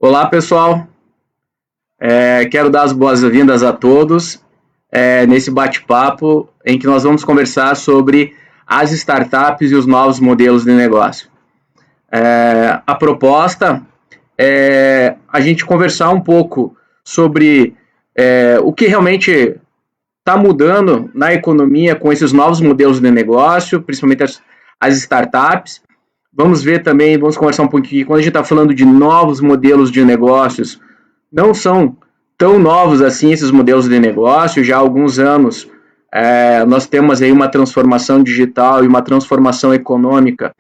Olá, pessoal. Quero dar as boas-vindas a todos nesse bate-papo em que nós vamos conversar sobre as startups e os novos modelos de negócio. A proposta é a gente conversar um pouco sobre o que realmente está mudando na economia com esses novos modelos de negócio, principalmente as startups. Vamos ver também, vamos conversar um pouquinho, quando a gente está falando de novos modelos de negócios, não são tão novos assim esses modelos de negócio, já há alguns anos nós temos aí uma transformação digital e uma transformação econômica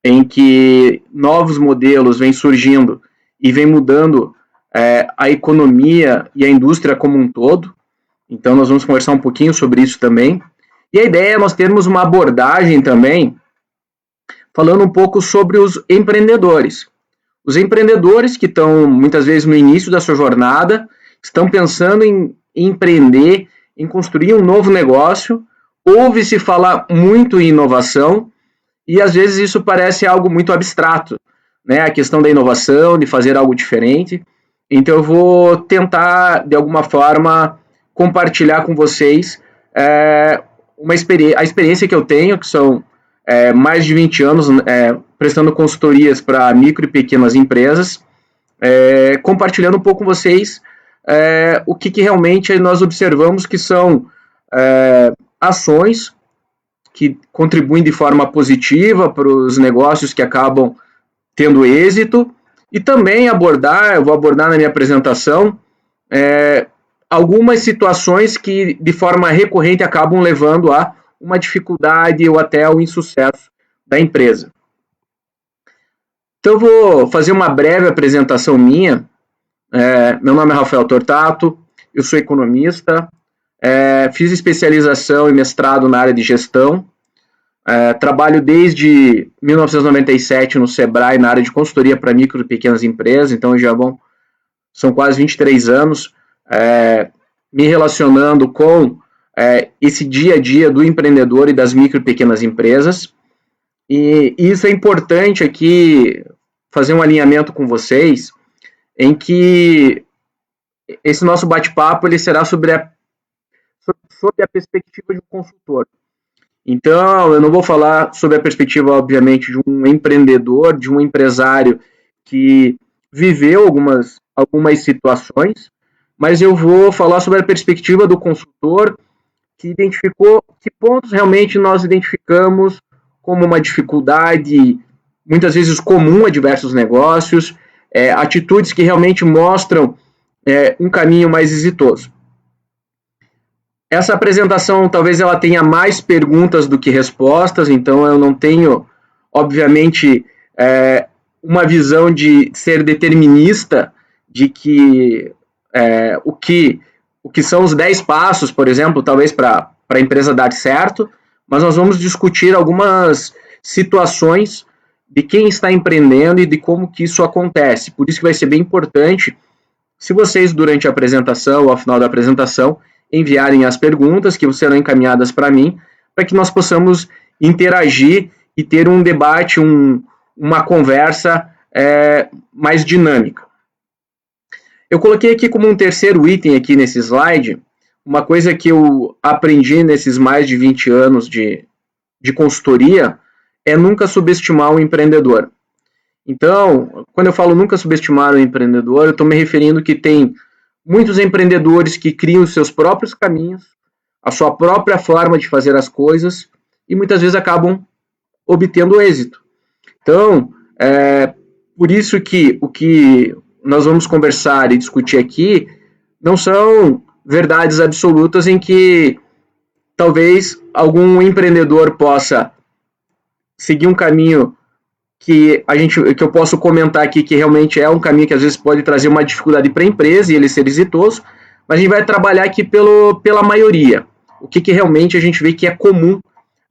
em que novos modelos vêm surgindo e vêm mudando a economia e a indústria como um todo. Então nós vamos conversar um pouquinho sobre isso também. E a ideia é nós termos uma abordagem também falando um pouco sobre os empreendedores. Os empreendedores que estão muitas vezes no início da sua jornada, estão pensando em empreender, em construir um novo negócio, ouve-se falar muito em inovação e às vezes isso parece algo muito abstrato, né? A questão da inovação, de fazer algo diferente. Então eu vou tentar, de alguma forma, compartilhar com vocês a experiência que eu tenho, que são mais de 20 anos prestando consultorias para micro e pequenas empresas, compartilhando um pouco com vocês o que realmente nós observamos que são ações que contribuem de forma positiva para os negócios que acabam tendo êxito, e também eu vou abordar na minha apresentação algumas situações que de forma recorrente acabam levando a uma dificuldade ou até o insucesso da empresa. Então eu vou fazer uma breve apresentação minha. Meu nome é Rafael Tortato, eu sou economista, fiz especialização e mestrado na área de gestão, trabalho desde 1997 no Sebrae na área de consultoria para micro e pequenas empresas, então são quase 23 anos me relacionando com esse dia a dia do empreendedor e das micro e pequenas empresas. E isso é importante aqui fazer um alinhamento com vocês, em que esse nosso bate-papo ele será sobre a perspectiva de um consultor. Então, eu não vou falar sobre a perspectiva, obviamente, de um empreendedor, de um empresário que viveu algumas situações, mas eu vou falar sobre a perspectiva do consultor que identificou que pontos realmente nós identificamos como uma dificuldade, muitas vezes comum a diversos negócios, atitudes que realmente mostram um caminho mais exitoso. Essa apresentação talvez ela tenha mais perguntas do que respostas, então eu não tenho, obviamente, uma visão de ser determinista de que o que são os 10 passos, por exemplo, talvez para a empresa dar certo, mas nós vamos discutir algumas situações de quem está empreendendo e de como que isso acontece. Por isso que vai ser bem importante, se vocês, durante a apresentação ou ao final da apresentação, enviarem as perguntas que serão encaminhadas para mim, para que nós possamos interagir e ter um debate, uma conversa mais dinâmica. Eu coloquei aqui como um terceiro item aqui nesse slide, uma coisa que eu aprendi nesses mais de 20 anos de consultoria, é nunca subestimar o empreendedor. Então, quando eu falo nunca subestimar o empreendedor, eu estou me referindo que tem muitos empreendedores que criam os seus próprios caminhos, a sua própria forma de fazer as coisas, e muitas vezes acabam obtendo êxito. Então, por isso que o que nós vamos conversar e discutir aqui não são verdades absolutas em que talvez algum empreendedor possa seguir um caminho que eu posso comentar aqui que realmente é um caminho que às vezes pode trazer uma dificuldade para a empresa e ele ser exitoso, mas a gente vai trabalhar aqui pela maioria. O que realmente a gente vê que é comum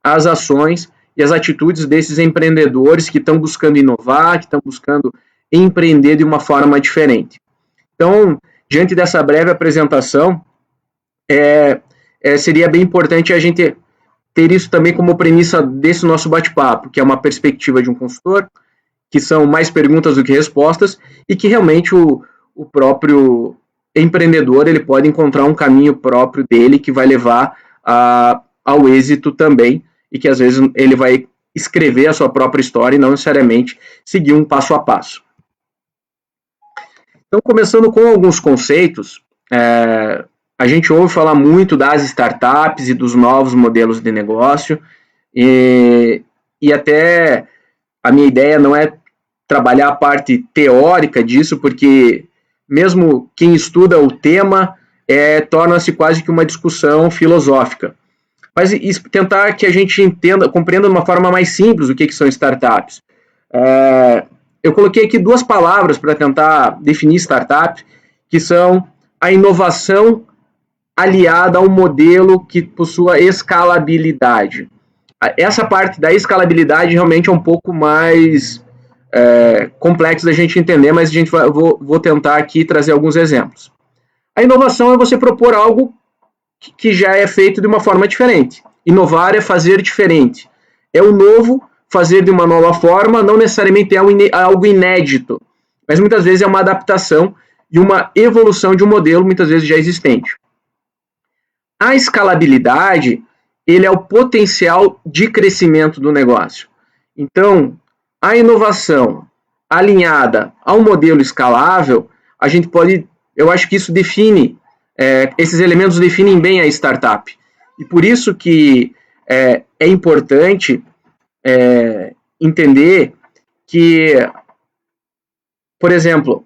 às ações e às atitudes desses empreendedores que estão buscando inovar, que estão buscando empreender de uma forma diferente. Então, diante dessa breve apresentação, seria bem importante a gente ter isso também como premissa desse nosso bate-papo, que é uma perspectiva de um consultor, que são mais perguntas do que respostas, e que realmente o próprio empreendedor ele pode encontrar um caminho próprio dele que vai levar ao êxito também, e que às vezes ele vai escrever a sua própria história e não necessariamente seguir um passo a passo. Então, começando com alguns conceitos, a gente ouve falar muito das startups e dos novos modelos de negócio, e até a minha ideia não é trabalhar a parte teórica disso, porque mesmo quem estuda o tema torna-se quase que uma discussão filosófica. Mas tentar que a gente entenda, compreenda de uma forma mais simples o que são startups. Eu coloquei aqui duas palavras para tentar definir startup, que são a inovação aliada a um modelo que possua escalabilidade. Essa parte da escalabilidade realmente é um pouco mais complexo da gente entender, mas vou tentar aqui trazer alguns exemplos. A inovação é você propor algo que já é feito de uma forma diferente. Inovar é fazer diferente. É o novo fazer de uma nova forma, não necessariamente é algo inédito, mas muitas vezes é uma adaptação e uma evolução de um modelo, muitas vezes já existente. A escalabilidade, ele é o potencial de crescimento do negócio. Então, a inovação alinhada a um modelo escalável, a gente pode, eu acho que isso define, esses elementos definem bem a startup. E por isso que é importante entender que, por exemplo,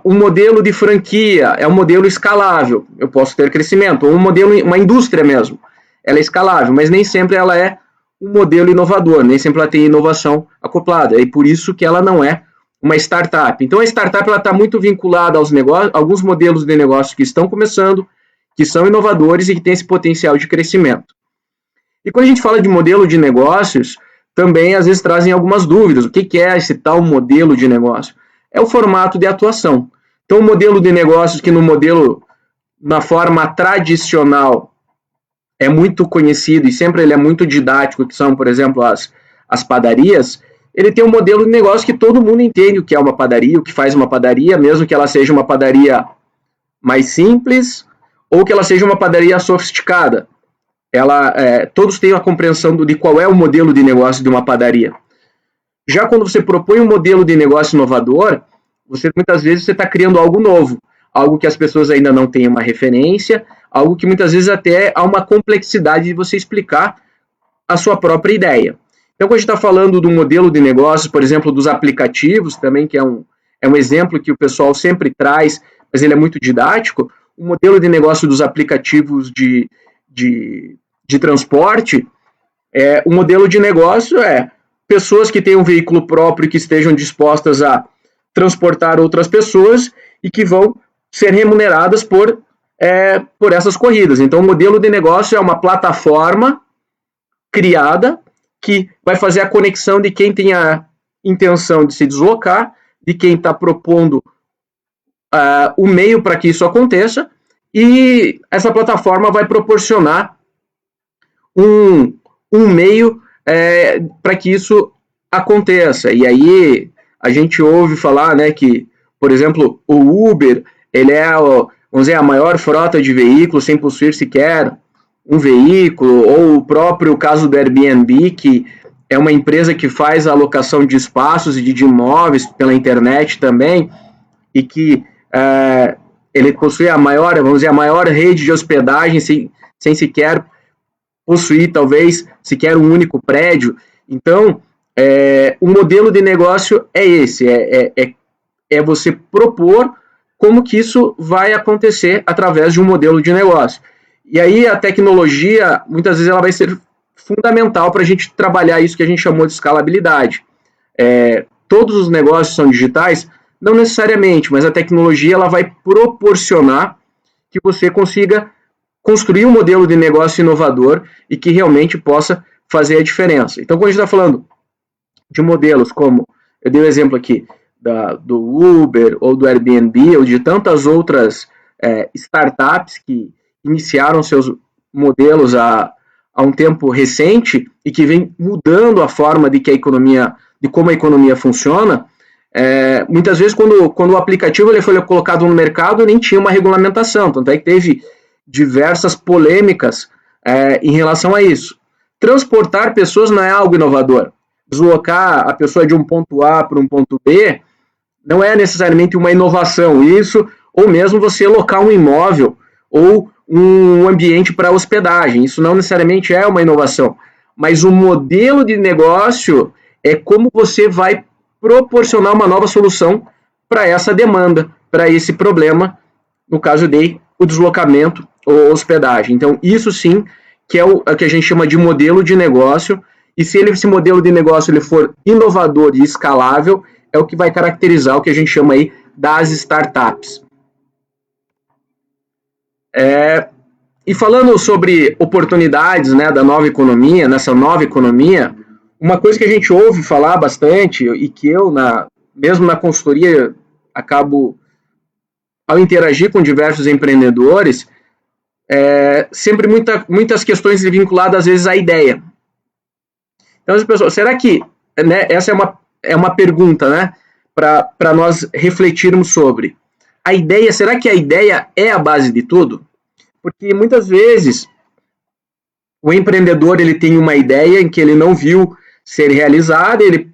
o modelo de franquia é um modelo escalável, eu posso ter crescimento, ou uma indústria mesmo, ela é escalável, mas nem sempre ela é um modelo inovador, nem sempre ela tem inovação acoplada, e por isso que ela não é uma startup. Então a startup está muito vinculada aos negócios, alguns modelos de negócio que estão começando, que são inovadores e que têm esse potencial de crescimento. E quando a gente fala de modelo de negócios, também às vezes trazem algumas dúvidas. O que é esse tal modelo de negócio? É o formato de atuação. Então, o modelo de negócios que na forma tradicional, é muito conhecido e sempre ele é muito didático, que são, por exemplo, as padarias, ele tem um modelo de negócio que todo mundo entende o que é uma padaria, o que faz uma padaria, mesmo que ela seja uma padaria mais simples ou que ela seja uma padaria sofisticada. Todos têm a compreensão de qual é o modelo de negócio de uma padaria. Já quando você propõe um modelo de negócio inovador, muitas vezes você está criando algo novo, algo que as pessoas ainda não têm uma referência, algo que muitas vezes até há uma complexidade de você explicar a sua própria ideia. Então, quando a gente está falando do modelo de negócio, por exemplo, dos aplicativos também, que é um exemplo que o pessoal sempre traz, mas ele é muito didático, o modelo de negócio dos aplicativos de transporte, o modelo de negócio é pessoas que têm um veículo próprio e que estejam dispostas a transportar outras pessoas e que vão ser remuneradas por essas corridas. Então, o modelo de negócio é uma plataforma criada que vai fazer a conexão de quem tem a intenção de se deslocar, de quem está propondo o meio para que isso aconteça, e essa plataforma vai proporcionar um meio para que isso aconteça. E aí a gente ouve falar, né, que, por exemplo, o Uber, ele é, vamos dizer, a maior frota de veículos sem possuir sequer um veículo, ou o próprio caso do Airbnb, que é uma empresa que faz a alocação de espaços e de imóveis pela internet também, e que ele possui a maior rede de hospedagem sem sequer possuir, talvez, sequer um único prédio. Então, o modelo de negócio é esse, é você propor como que isso vai acontecer através de um modelo de negócio. E aí a tecnologia, muitas vezes, ela vai ser fundamental para a gente trabalhar isso que a gente chamou de escalabilidade. Todos os negócios são digitais? Não necessariamente, mas a tecnologia ela vai proporcionar que você consiga construir um modelo de negócio inovador e que realmente possa fazer a diferença. Então, quando a gente está falando de modelos como, eu dei o exemplo aqui, do Uber ou do Airbnb ou de tantas outras startups que iniciaram seus modelos há um tempo recente e que vem mudando a forma de que a economia de como a economia funciona, muitas vezes quando o aplicativo ele foi colocado no mercado, nem tinha uma regulamentação, tanto é que teve diversas polêmicas em relação a isso. Transportar pessoas não é algo inovador. Deslocar a pessoa de um ponto A para um ponto B não é necessariamente uma inovação. Isso, ou mesmo você locar um imóvel ou um ambiente para hospedagem. Isso não necessariamente é uma inovação. Mas o modelo de negócio é como você vai proporcionar uma nova solução para essa demanda, para esse problema, no caso de o deslocamento ou hospedagem. Então, isso sim que é o que a gente chama de modelo de negócio, e se esse modelo de negócio ele for inovador e escalável, é o que vai caracterizar o que a gente chama aí das startups. E falando sobre oportunidades, né, da nova economia, nessa nova economia, uma coisa que a gente ouve falar bastante e que eu, mesmo na consultoria, acabo, ao interagir com diversos empreendedores, sempre muitas questões vinculadas, às vezes, à ideia. Então, as pessoas, será que, né, essa é uma pergunta, né, para nós refletirmos sobre. A ideia, será que a ideia é a base de tudo? Porque muitas vezes o empreendedor ele tem uma ideia em que ele não viu ser realizada, ele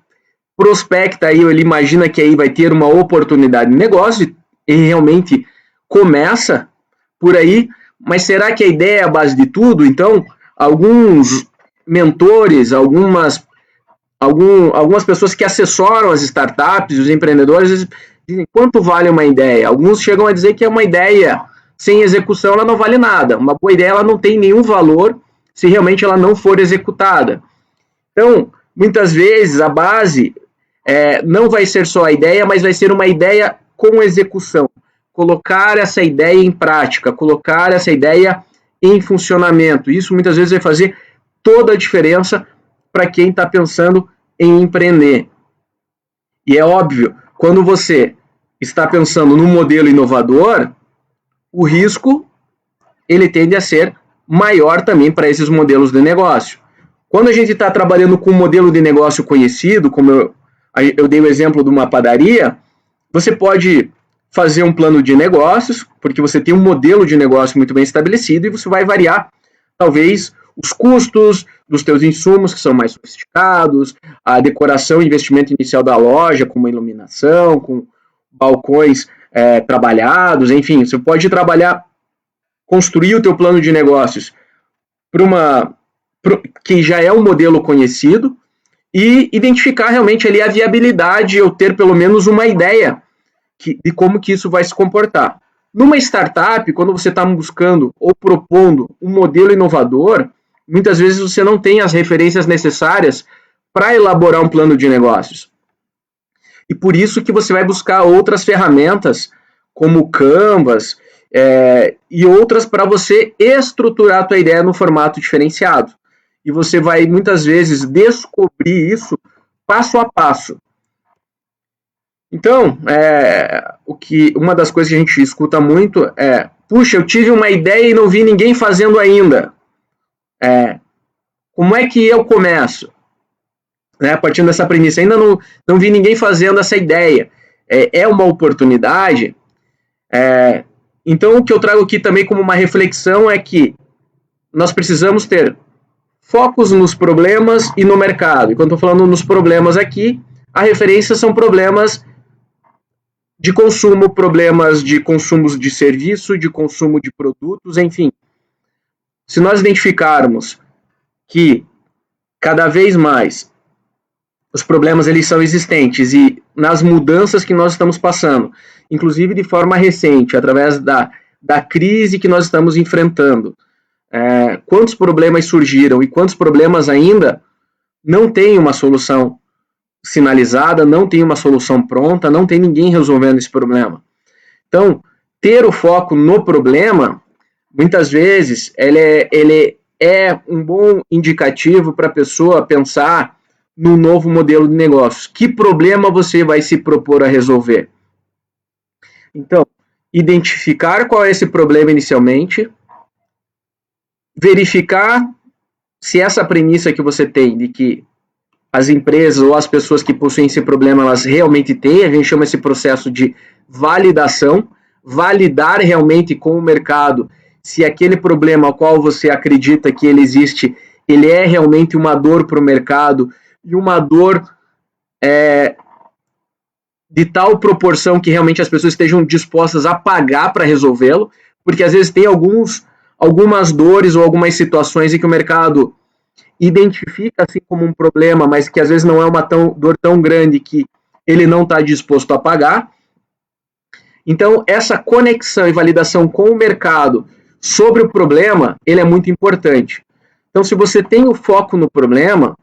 prospecta aí, ele imagina que aí vai ter uma oportunidade de negócio e realmente começa por aí, mas será que a ideia é a base de tudo? Então, alguns mentores, algumas pessoas que assessoram as startups, os empreendedores, dizem quanto vale uma ideia. Alguns chegam a dizer que é uma ideia sem execução, ela não vale nada. Uma boa ideia ela não tem nenhum valor se realmente ela não for executada. Então, muitas vezes a base não vai ser só a ideia, mas vai ser uma ideia com execução. Colocar essa ideia em prática, colocar essa ideia em funcionamento. Isso muitas vezes vai fazer toda a diferença para quem está pensando em empreender. E é óbvio, quando você está pensando num modelo inovador, o risco ele tende a ser maior também para esses modelos de negócio. Quando a gente está trabalhando com um modelo de negócio conhecido, como eu dei o exemplo de uma padaria, você pode fazer um plano de negócios, porque você tem um modelo de negócio muito bem estabelecido e você vai variar, talvez, os custos dos teus insumos, que são mais sofisticados, a decoração e investimento inicial da loja, com uma iluminação, com balcões trabalhados, enfim, você pode construir o teu plano de negócios que já é um modelo conhecido e identificar realmente ali a viabilidade ou ter pelo menos uma ideia de como que isso vai se comportar. Numa startup, quando você está buscando ou propondo um modelo inovador, muitas vezes você não tem as referências necessárias para elaborar um plano de negócios. E por isso que você vai buscar outras ferramentas, como o Canvas, e outras para você estruturar a tua ideia no formato diferenciado. E você vai, muitas vezes, descobrir isso passo a passo. Então, uma das coisas que a gente escuta muito é: puxa, eu tive uma ideia e não vi ninguém fazendo ainda. Como é que eu começo? A partir dessa premissa, ainda não vi ninguém fazendo essa ideia. É uma oportunidade. Então, o que eu trago aqui também como uma reflexão é que nós precisamos ter focos nos problemas e no mercado. E quando estou falando nos problemas aqui, a referência são problemas de consumo, problemas de consumos de serviço, de consumo de produtos, enfim. Se nós identificarmos que cada vez mais os problemas eles são existentes e nas mudanças que nós estamos passando, inclusive de forma recente, através da crise que nós estamos enfrentando, quantos problemas surgiram e quantos problemas ainda não têm uma solução sinalizada, não tem uma solução pronta, não tem ninguém resolvendo esse problema. Então, ter o foco no problema, muitas vezes, ele é um bom indicativo para a pessoa pensar no novo modelo de negócios. Que problema você vai se propor a resolver? Então, identificar qual é esse problema inicialmente, verificar se essa premissa que você tem de que as empresas ou as pessoas que possuem esse problema, elas realmente têm. A gente chama esse processo de validação, validar realmente com o mercado se aquele problema ao qual você acredita que ele existe, ele é realmente uma dor para o mercado e uma dor de tal proporção que realmente as pessoas estejam dispostas a pagar para resolvê-lo, porque às vezes tem algumas dores ou algumas situações em que o mercado identifica assim como um problema, mas que às vezes não é uma dor tão grande que ele não está disposto a pagar. Então, essa conexão e validação com o mercado sobre o problema, ele é muito importante. Então, se você tem o foco no problema,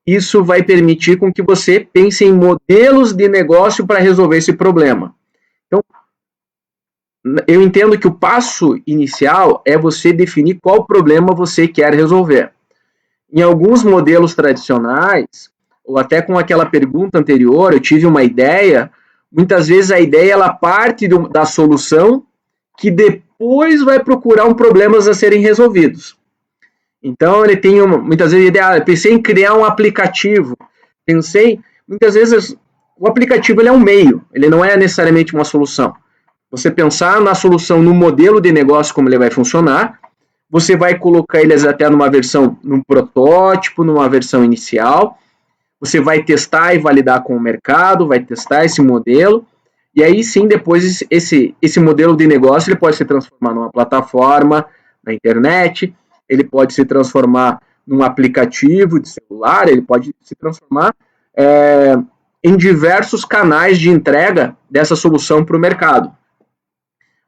isso vai permitir com que você pense em modelos de negócio para resolver esse problema. Então, eu entendo que o passo inicial é você definir qual problema você quer resolver. Em alguns modelos tradicionais, ou até com aquela pergunta anterior, eu tive uma ideia, muitas vezes a ideia ela parte da solução que depois vai procurar problemas a serem resolvidos. Então, ele tem muitas vezes a ideia, eu pensei em criar um aplicativo, muitas vezes o aplicativo ele é um meio, ele não é necessariamente uma solução. Você pensar na solução, no modelo de negócio, como ele vai funcionar, você vai colocar eles até num protótipo, numa versão inicial, você vai testar e validar com o mercado, vai testar esse modelo, e aí sim, depois esse modelo de negócio ele pode se transformar numa plataforma na internet, ele pode se transformar num aplicativo de celular, ele pode se transformar em diversos canais de entrega dessa solução para o mercado.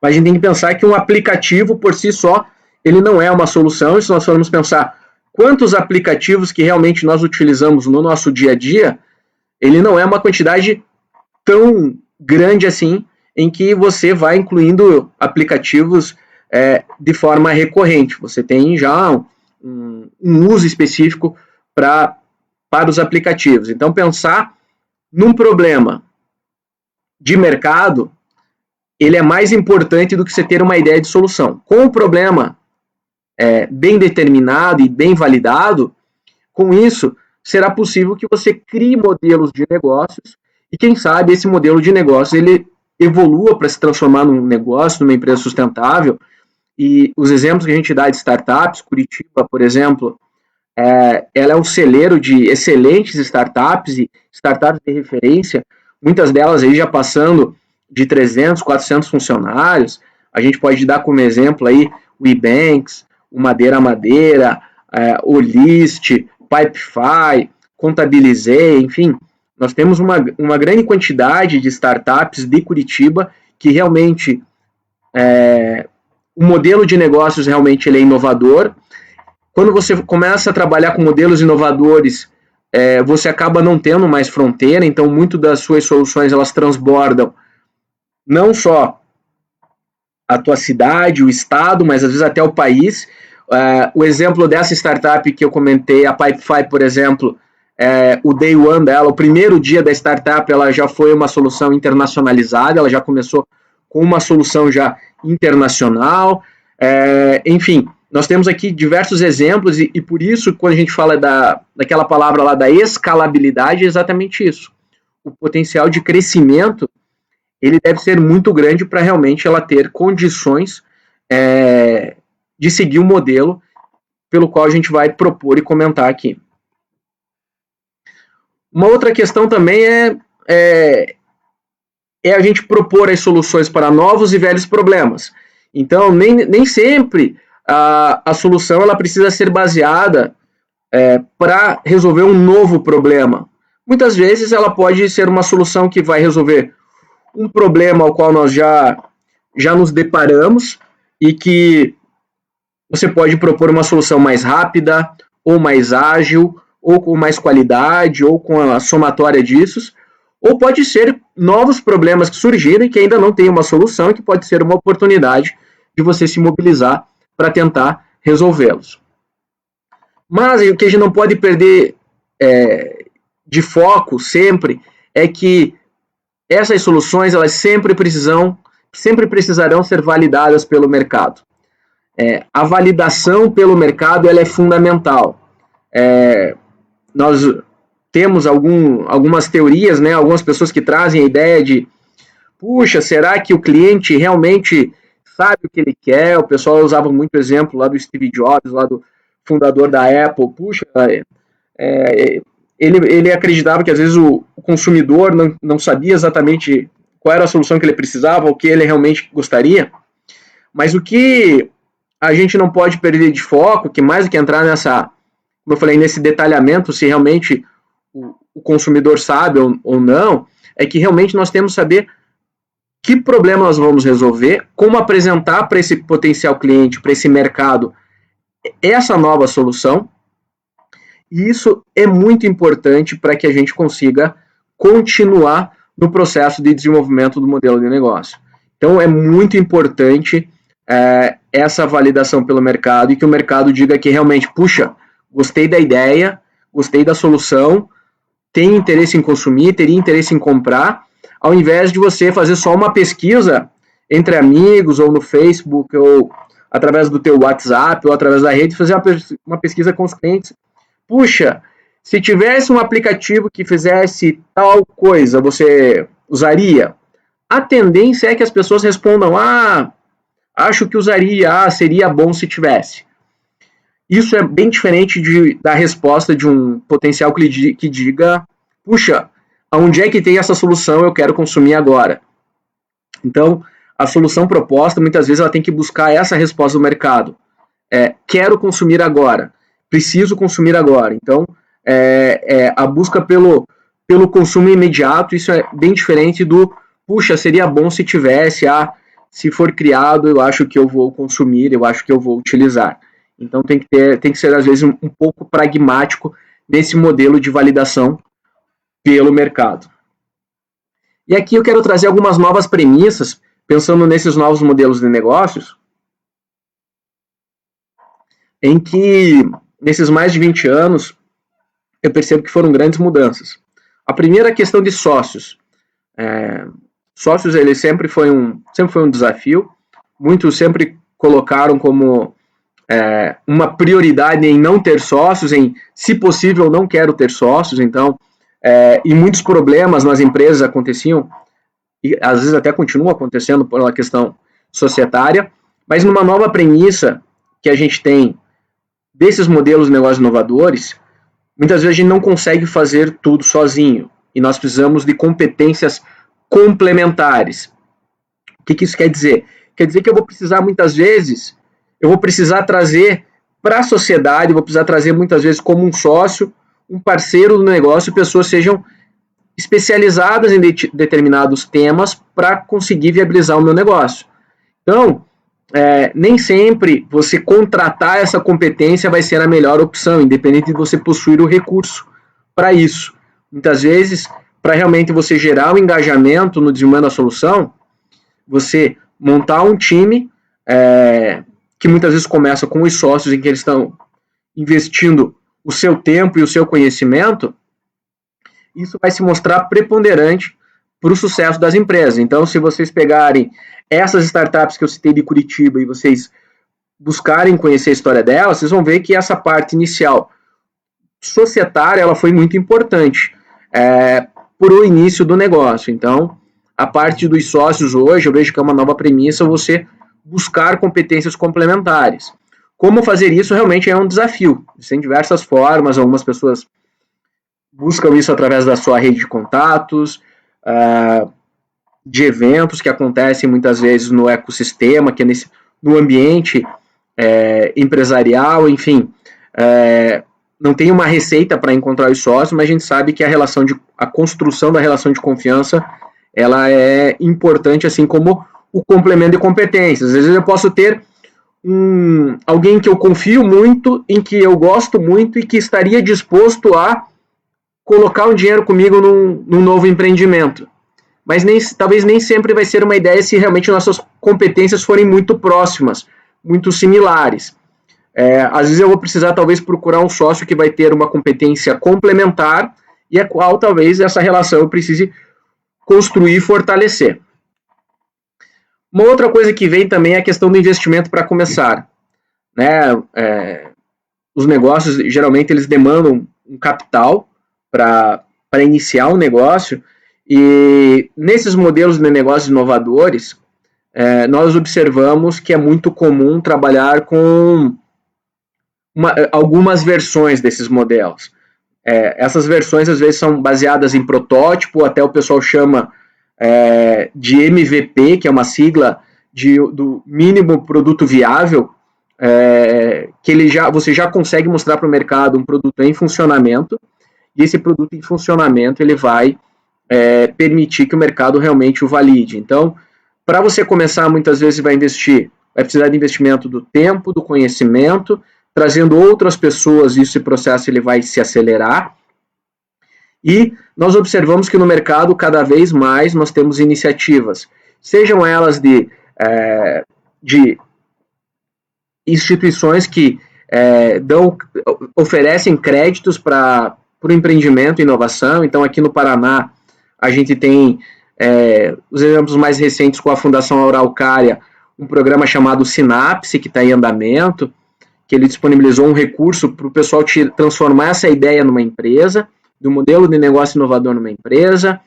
Mas a gente tem que pensar que um aplicativo por si só, ele não é uma solução, e se nós formos pensar quantos aplicativos que realmente nós utilizamos no nosso dia a dia, ele não é uma quantidade tão grande assim, em que você vai incluindo aplicativos de forma recorrente. Você tem já um uso específico para os aplicativos. Então, pensar num problema de mercado, ele é mais importante do que você ter uma ideia de solução. Com o problema bem determinado e bem validado, com isso, será possível que você crie modelos de negócios e, quem sabe, esse modelo de negócio ele evolua para se transformar num negócio, numa empresa sustentável. E os exemplos que a gente dá de startups, Curitiba, por exemplo, ela é um celeiro de excelentes startups e startups de referência, muitas delas aí já passando de 300, 400 funcionários. A gente pode dar como exemplo aí o Ebanks, o Madeira Madeira, o List, Pipefy, Contabilizei, enfim, nós temos uma grande quantidade de startups de Curitiba que realmente o modelo de negócios realmente ele é inovador. Quando você começa a trabalhar com modelos inovadores, você acaba não tendo mais fronteira, então muito das suas soluções elas transbordam não só a tua cidade, o estado, mas às vezes até o país. O exemplo dessa startup que eu comentei, a Pipefy, por exemplo, o day one dela, o primeiro dia da startup, ela já foi uma solução internacionalizada, ela já começou com uma solução já internacional. Enfim, nós temos aqui diversos exemplos e por isso, quando a gente fala daquela palavra lá da escalabilidade, é exatamente isso. O potencial de crescimento ele deve ser muito grande para realmente ela ter condições de seguir o modelo pelo qual a gente vai propor e comentar aqui. Uma outra questão também é a gente propor as soluções para novos e velhos problemas. Então, nem sempre a solução ela precisa ser baseada para resolver um novo problema. Muitas vezes ela pode ser uma solução que vai resolver um problema ao qual nós já nos deparamos e que você pode propor uma solução mais rápida, ou mais ágil, ou com mais qualidade, ou com a somatória disso, ou pode ser novos problemas que surgirem que ainda não tem uma solução e que pode ser uma oportunidade de você se mobilizar para tentar resolvê-los. Mas o que a gente não pode perder de foco sempre é que essas soluções elas sempre precisarão ser validadas pelo mercado. A validação pelo mercado ela é fundamental. Nós temos algumas teorias, né, algumas pessoas que trazem a ideia de, puxa, será que o cliente realmente sabe o que ele quer? O pessoal usava muito exemplo lá do Steve Jobs, lá do fundador da Apple. Puxa, ele acreditava que às vezes o consumidor não sabia exatamente qual era a solução que ele precisava, o que ele realmente gostaria. Mas o que a gente não pode perder de foco, que mais do que entrar nessa, como eu falei, nesse detalhamento, se realmente o consumidor sabe ou não, é que realmente nós temos que saber que problema nós vamos resolver, como apresentar para esse potencial cliente, para esse mercado, essa nova solução. E isso é muito importante para que a gente consiga continuar no processo de desenvolvimento do modelo de negócio. Então, é muito importante essa validação pelo mercado e que o mercado diga que realmente, puxa, gostei da ideia, gostei da solução, tem interesse em consumir, teria interesse em comprar, ao invés de você fazer só uma pesquisa entre amigos, ou no Facebook, ou através do teu WhatsApp, ou através da rede, fazer uma pesquisa com os clientes. Puxa, se tivesse um aplicativo que fizesse tal coisa, você usaria? A tendência é que as pessoas respondam, acho que usaria, seria bom se tivesse. Isso é bem diferente da resposta de um potencial que diga, puxa, onde é que tem essa solução, eu quero consumir agora. Então, a solução proposta, muitas vezes, ela tem que buscar essa resposta do mercado. Quero consumir agora, preciso consumir agora. Então, a busca pelo consumo imediato, isso é bem diferente do, puxa, seria bom se tivesse, se for criado, eu acho que eu vou consumir, eu acho que eu vou utilizar. Então, tem que ser, às vezes, um pouco pragmático nesse modelo de validação pelo mercado. E aqui eu quero trazer algumas novas premissas, pensando nesses novos modelos de negócios, em que, nesses mais de 20 anos, eu percebo que foram grandes mudanças. A primeira é a questão de sócios. Sócios, ele sempre foi um desafio. Muitos sempre colocaram como uma prioridade em não ter sócios, em, se possível, não quero ter sócios. Então, e muitos problemas nas empresas aconteciam, e às vezes até continuam acontecendo por uma questão societária, mas numa nova premissa que a gente tem desses modelos de negócios inovadores, muitas vezes a gente não consegue fazer tudo sozinho, e nós precisamos de competências complementares. O que isso quer dizer? Quer dizer que eu vou precisar muitas vezes, trazer para a sociedade, vou precisar trazer muitas vezes como um sócio, um parceiro do negócio, pessoas sejam especializadas em determinados temas para conseguir viabilizar o meu negócio. Então, nem sempre você contratar essa competência vai ser a melhor opção, independente de você possuir o recurso para isso. Muitas vezes, para realmente você gerar um engajamento no desenvolvimento da solução, você montar um time que muitas vezes começa com os sócios em que eles estão investindo o seu tempo e o seu conhecimento, isso vai se mostrar preponderante para o sucesso das empresas. Então, se vocês pegarem essas startups que eu citei de Curitiba e vocês buscarem conhecer a história delas, vocês vão ver que essa parte inicial societária ela foi muito importante para o início do negócio. Então, a parte dos sócios hoje, eu vejo que é uma nova premissa você buscar competências complementares. Como fazer isso realmente é um desafio. Tem diversas formas, algumas pessoas buscam isso através da sua rede de contatos, de eventos que acontecem muitas vezes no ecossistema, que é no ambiente empresarial, enfim. Não tem uma receita para encontrar os sócios, mas a gente sabe que a construção da relação de confiança ela é importante, assim como o complemento de competências. Às vezes eu posso ter alguém que eu confio muito, em que eu gosto muito e que estaria disposto a colocar um dinheiro comigo num novo empreendimento. Mas talvez nem sempre vai ser uma ideia se realmente nossas competências forem muito próximas, muito similares. Às vezes eu vou precisar talvez procurar um sócio que vai ter uma competência complementar e a qual talvez essa relação eu precise construir e fortalecer. Uma outra coisa que vem também é a questão do investimento para começar. Os negócios, geralmente, eles demandam um capital para iniciar um negócio, e nesses modelos de negócios inovadores, nós observamos que é muito comum trabalhar com algumas versões desses modelos. Essas versões, às vezes, são baseadas em protótipo, até o pessoal chama de MVP, que é uma sigla do mínimo produto viável, que você já consegue mostrar para o mercado um produto em funcionamento, e esse produto em funcionamento ele vai permitir que o mercado realmente o valide. Então, para você começar, muitas vezes vai precisar de investimento do tempo, do conhecimento, trazendo outras pessoas, e esse processo ele vai se acelerar. E nós observamos que no mercado, cada vez mais, nós temos iniciativas, sejam elas de instituições que oferecem créditos para o empreendimento e inovação. Então, aqui no Paraná, a gente tem os exemplos mais recentes com a Fundação Araucária, um programa chamado Sinapse, que está em andamento, que ele disponibilizou um recurso para o pessoal transformar essa ideia numa empresa, do modelo de negócio inovador numa empresa.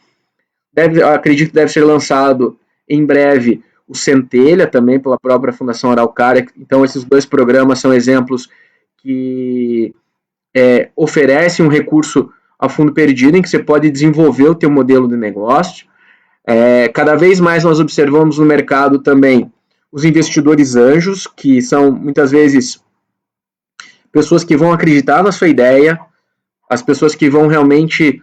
Acredito que deve ser lançado em breve o Centelha, também pela própria Fundação Araucária. Então, esses dois programas são exemplos que oferecem um recurso a fundo perdido, em que você pode desenvolver o teu modelo de negócio. Cada vez mais nós observamos no mercado também os investidores anjos, que são, muitas vezes, pessoas que vão acreditar na sua ideia, as pessoas que vão realmente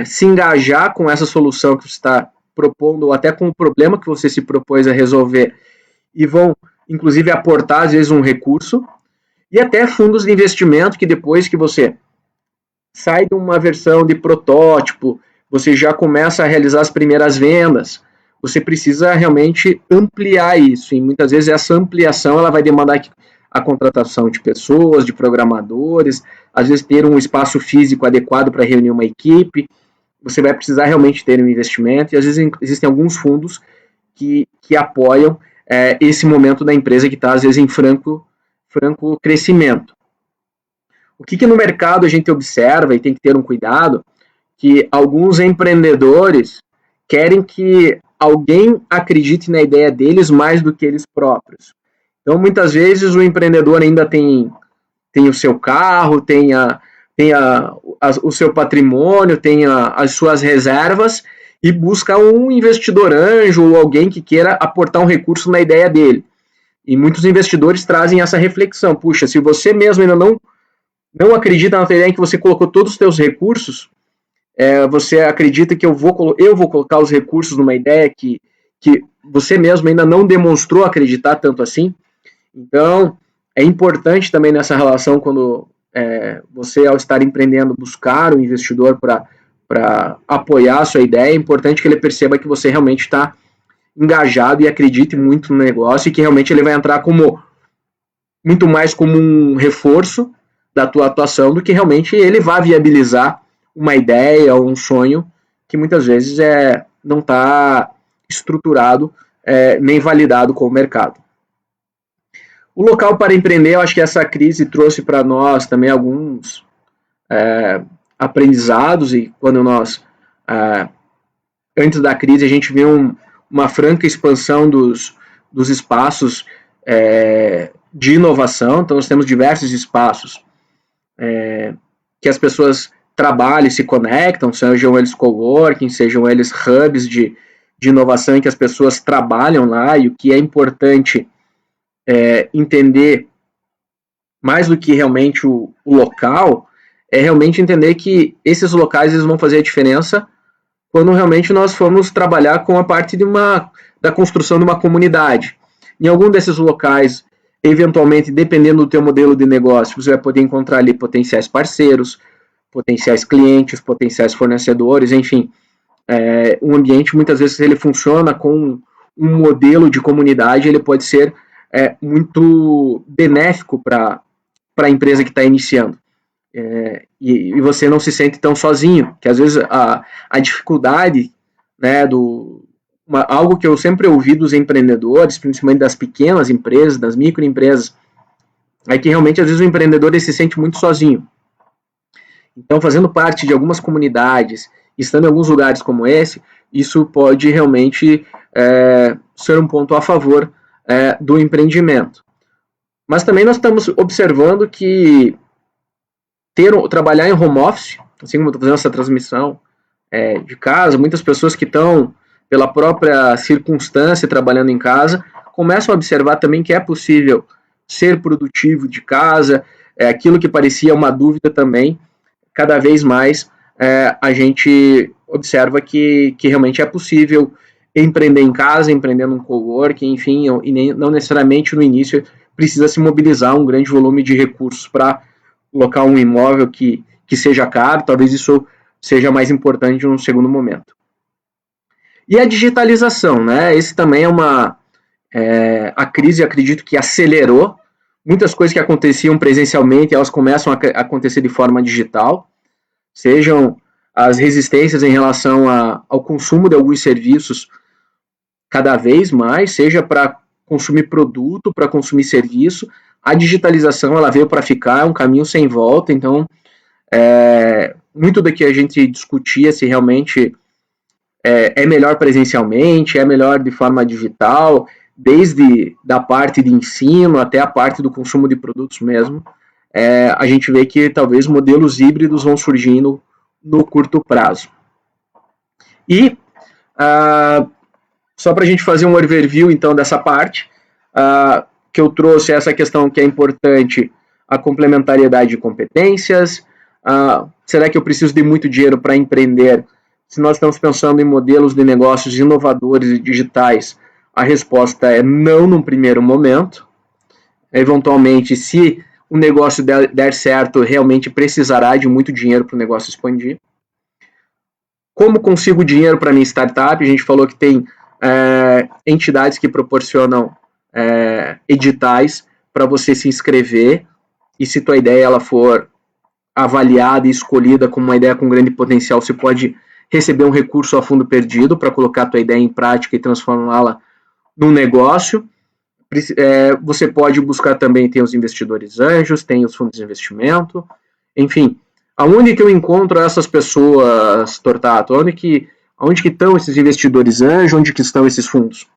se engajar com essa solução que você está propondo, ou até com o problema que você se propôs a resolver, e vão, inclusive, aportar, às vezes, um recurso, e até fundos de investimento, que depois que você sai de uma versão de protótipo, você já começa a realizar as primeiras vendas, você precisa realmente ampliar isso, e muitas vezes essa ampliação ela vai demandar a contratação de pessoas, de programadores, às vezes ter um espaço físico adequado para reunir uma equipe. Você vai precisar realmente ter um investimento, e às vezes existem alguns fundos que apoiam esse momento da empresa que está, às vezes, em franco crescimento. O que no mercado a gente observa, e tem que ter um cuidado, que alguns empreendedores querem que alguém acredite na ideia deles mais do que eles próprios. Então, muitas vezes, o empreendedor ainda tem o seu carro, tem o seu patrimônio, tem as suas reservas, e busca um investidor anjo ou alguém que queira aportar um recurso na ideia dele. E muitos investidores trazem essa reflexão: puxa, se você mesmo ainda não acredita na tua ideia, em que você colocou todos os teus recursos, você acredita que eu vou colocar os recursos numa ideia que você mesmo ainda não demonstrou acreditar tanto assim. Então, é importante também nessa relação, quando você, ao estar empreendendo, buscar um investidor para apoiar a sua ideia, é importante que ele perceba que você realmente está engajado e acredite muito no negócio, e que realmente ele vai entrar muito mais como um reforço da tua atuação do que realmente ele vai viabilizar uma ideia ou um sonho que muitas vezes não está estruturado nem validado com o mercado. O local para empreender, eu acho que essa crise trouxe para nós também alguns aprendizados, e quando nós, antes da crise, a gente viu uma franca expansão dos espaços de inovação. Então, nós temos diversos espaços que as pessoas trabalham e se conectam, sejam eles coworking, sejam eles hubs de inovação, em que as pessoas trabalham lá. E o que é importante entender, mais do que realmente o local, é realmente entender que esses locais eles vão fazer a diferença quando realmente nós formos trabalhar com a parte da construção de uma comunidade. Em algum desses locais, eventualmente, dependendo do teu modelo de negócio, você vai poder encontrar ali potenciais parceiros, potenciais clientes, potenciais fornecedores, enfim. Um ambiente, muitas vezes, ele funciona com um modelo de comunidade, ele pode ser muito benéfico para a empresa que está iniciando. E você não se sente tão sozinho, que às vezes a dificuldade, né, algo que eu sempre ouvi dos empreendedores, principalmente das pequenas empresas, das microempresas, é que realmente às vezes o empreendedor ele se sente muito sozinho. Então, fazendo parte de algumas comunidades, estando em alguns lugares como esse, isso pode realmente ser um ponto a favor do empreendimento. Mas também nós estamos observando que trabalhar em home office, assim como eu estou fazendo essa transmissão de casa, muitas pessoas que estão, pela própria circunstância, trabalhando em casa, começam a observar também que é possível ser produtivo de casa, aquilo que parecia uma dúvida também, cada vez mais a gente observa que realmente é possível empreender em casa, empreender num coworking, enfim, e não necessariamente no início precisa se mobilizar um grande volume de recursos para colocar um imóvel que seja caro, talvez isso seja mais importante num segundo momento. E a digitalização, né? Esse também é a crise, acredito que acelerou muitas coisas que aconteciam presencialmente, elas começam a acontecer de forma digital, sejam as resistências em relação ao consumo de alguns serviços cada vez mais, seja para consumir produto, para consumir serviço. A digitalização ela veio para ficar, é um caminho sem volta, então muito do que a gente discutia se realmente é melhor presencialmente, é melhor de forma digital, desde da parte de ensino até a parte do consumo de produtos mesmo, a gente vê que talvez modelos híbridos vão surgindo no curto prazo. E só para a gente fazer um overview então dessa parte, que eu trouxe essa questão que é importante, a complementariedade de competências. Será que eu preciso de muito dinheiro para empreender? Se nós estamos pensando em modelos de negócios inovadores e digitais, a resposta é não num primeiro momento. Eventualmente, se o negócio der certo, realmente precisará de muito dinheiro para o negócio expandir. Como consigo dinheiro para minha startup? A gente falou que tem entidades que proporcionam editais para você se inscrever, e se tua ideia ela for avaliada e escolhida como uma ideia com grande potencial, você pode receber um recurso a fundo perdido para colocar a tua ideia em prática e transformá-la num negócio. Você pode buscar também, tem os investidores anjos, tem os fundos de investimento, enfim. Aonde que eu encontro essas pessoas, Tortato? Onde que estão esses investidores anjos? Onde que estão esses fundos?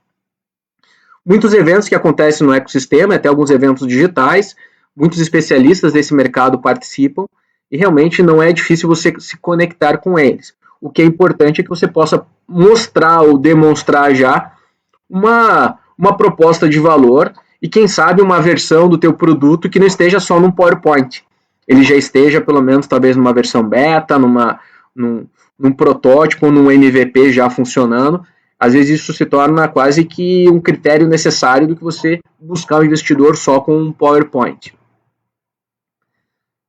Muitos eventos que acontecem no ecossistema, até alguns eventos digitais, muitos especialistas desse mercado participam, e realmente não é difícil você se conectar com eles. O que é importante é que você possa mostrar ou demonstrar já uma proposta de valor e, quem sabe, uma versão do teu produto que não esteja só num PowerPoint. Ele já esteja, pelo menos, talvez numa versão beta, num protótipo, num MVP já funcionando. Às vezes isso se torna quase que um critério necessário do que você buscar um investidor só com um PowerPoint.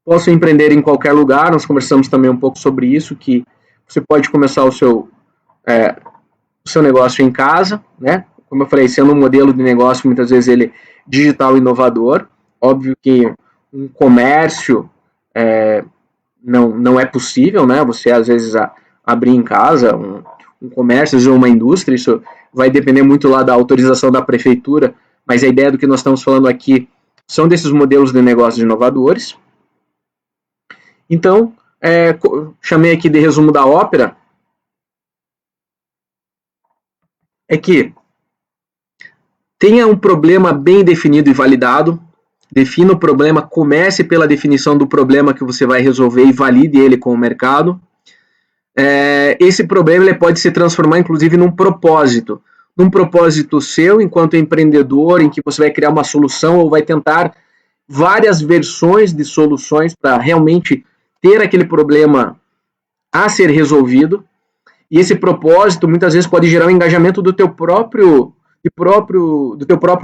Posso empreender em qualquer lugar, nós conversamos também um pouco sobre isso, que você pode começar o seu negócio em casa, né? Como eu falei, sendo um modelo de negócio, muitas vezes ele é digital inovador. Óbvio que um comércio não é possível, né? Você, às vezes, abrir em casa um comércio, às vezes uma indústria, isso vai depender muito lá da autorização da prefeitura, mas a ideia do que nós estamos falando aqui são desses modelos de negócios inovadores. Então, chamei aqui de resumo da ópera, é que tenha um problema bem definido e validado, defina o problema, comece pela definição do problema que você vai resolver e valide ele com o mercado. Esse problema ele pode se transformar, inclusive, num propósito seu enquanto empreendedor, em que você vai criar uma solução ou vai tentar várias versões de soluções para realmente ter aquele problema a ser resolvido. E esse propósito muitas vezes pode gerar um engajamento do teu próprio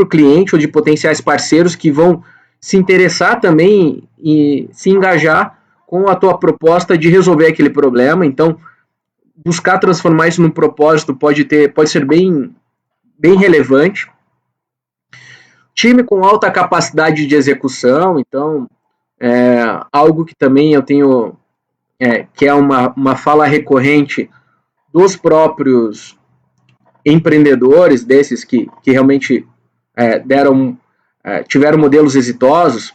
cliente ou de potenciais parceiros que vão se interessar também e se engajar com a tua proposta de resolver aquele problema. Então, buscar transformar isso num propósito pode ser bem relevante. Time com alta capacidade de execução, então, algo que também eu tenho, que é uma fala recorrente dos próprios empreendedores, desses que realmente tiveram modelos exitosos,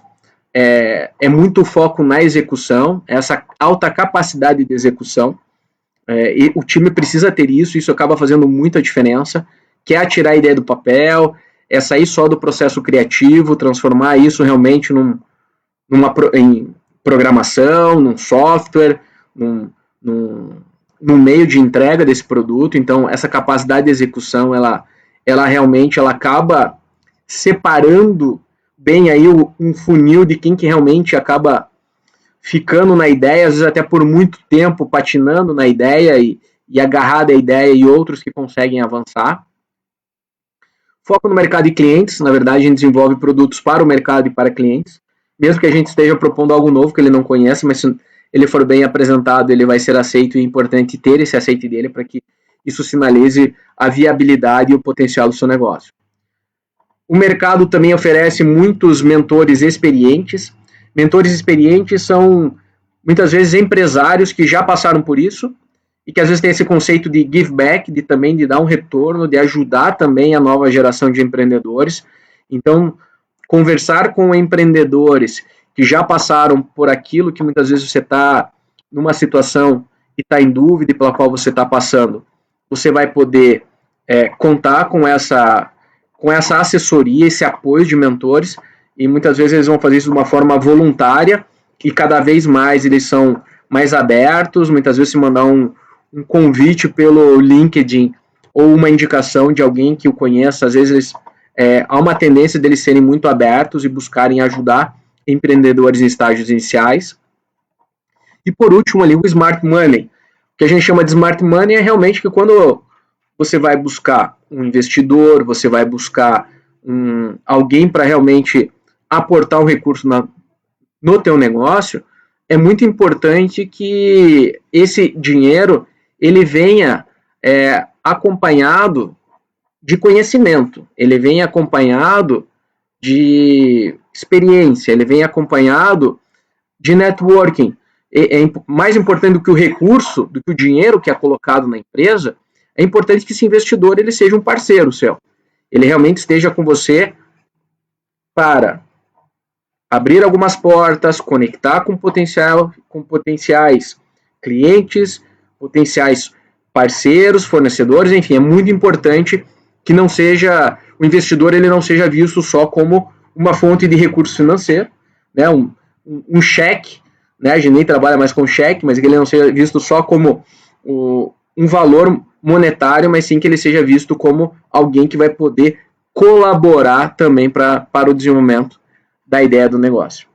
é muito foco na execução, essa alta capacidade de execução, e o time precisa ter isso acaba fazendo muita diferença, que é tirar a ideia do papel, é sair só do processo criativo, transformar isso realmente em programação, num software, num meio de entrega desse produto. Então, essa capacidade de execução, ela realmente acaba separando bem aí um funil de quem que realmente acaba ficando na ideia, às vezes até por muito tempo patinando na ideia e agarrado à ideia, e outros que conseguem avançar. Foco no mercado de clientes, na verdade a gente desenvolve produtos para o mercado e para clientes, mesmo que a gente esteja propondo algo novo que ele não conhece, mas se ele for bem apresentado, ele vai ser aceito, e é importante ter esse aceite dele para que isso sinalize a viabilidade e o potencial do seu negócio. O mercado também oferece muitos mentores experientes. Mentores experientes são, muitas vezes, empresários que já passaram por isso e que, às vezes, tem esse conceito de give back, de dar um retorno, de ajudar também a nova geração de empreendedores. Então, conversar com empreendedores que já passaram por aquilo que, muitas vezes, você está numa situação e está em dúvida e pela qual você está passando, você vai poder contar com essa assessoria, esse apoio de mentores, e muitas vezes eles vão fazer isso de uma forma voluntária, e cada vez mais eles são mais abertos. Muitas vezes se mandar um convite pelo LinkedIn ou uma indicação de alguém que o conheça, às vezes há uma tendência deles serem muito abertos e buscarem ajudar empreendedores em estágios iniciais. E por último ali, o Smart Money. O que a gente chama de Smart Money é realmente que quando você vai buscar um investidor, você vai buscar alguém para realmente aportar um recurso no teu negócio, é muito importante que esse dinheiro ele venha acompanhado de conhecimento, ele venha acompanhado de experiência, ele venha acompanhado de networking. É mais importante do que o recurso, do que o dinheiro que é colocado na empresa, é importante que esse investidor ele seja um parceiro seu. Ele realmente esteja com você para abrir algumas portas, conectar com potenciais clientes, potenciais parceiros, fornecedores, enfim, é muito importante que não seja, o investidor ele não seja visto só como uma fonte de recurso financeiro, né, um cheque, né, a gente nem trabalha mais com cheque, mas que ele não seja visto só como um valor monetário, mas sim que ele seja visto como alguém que vai poder colaborar também para o desenvolvimento da ideia do negócio.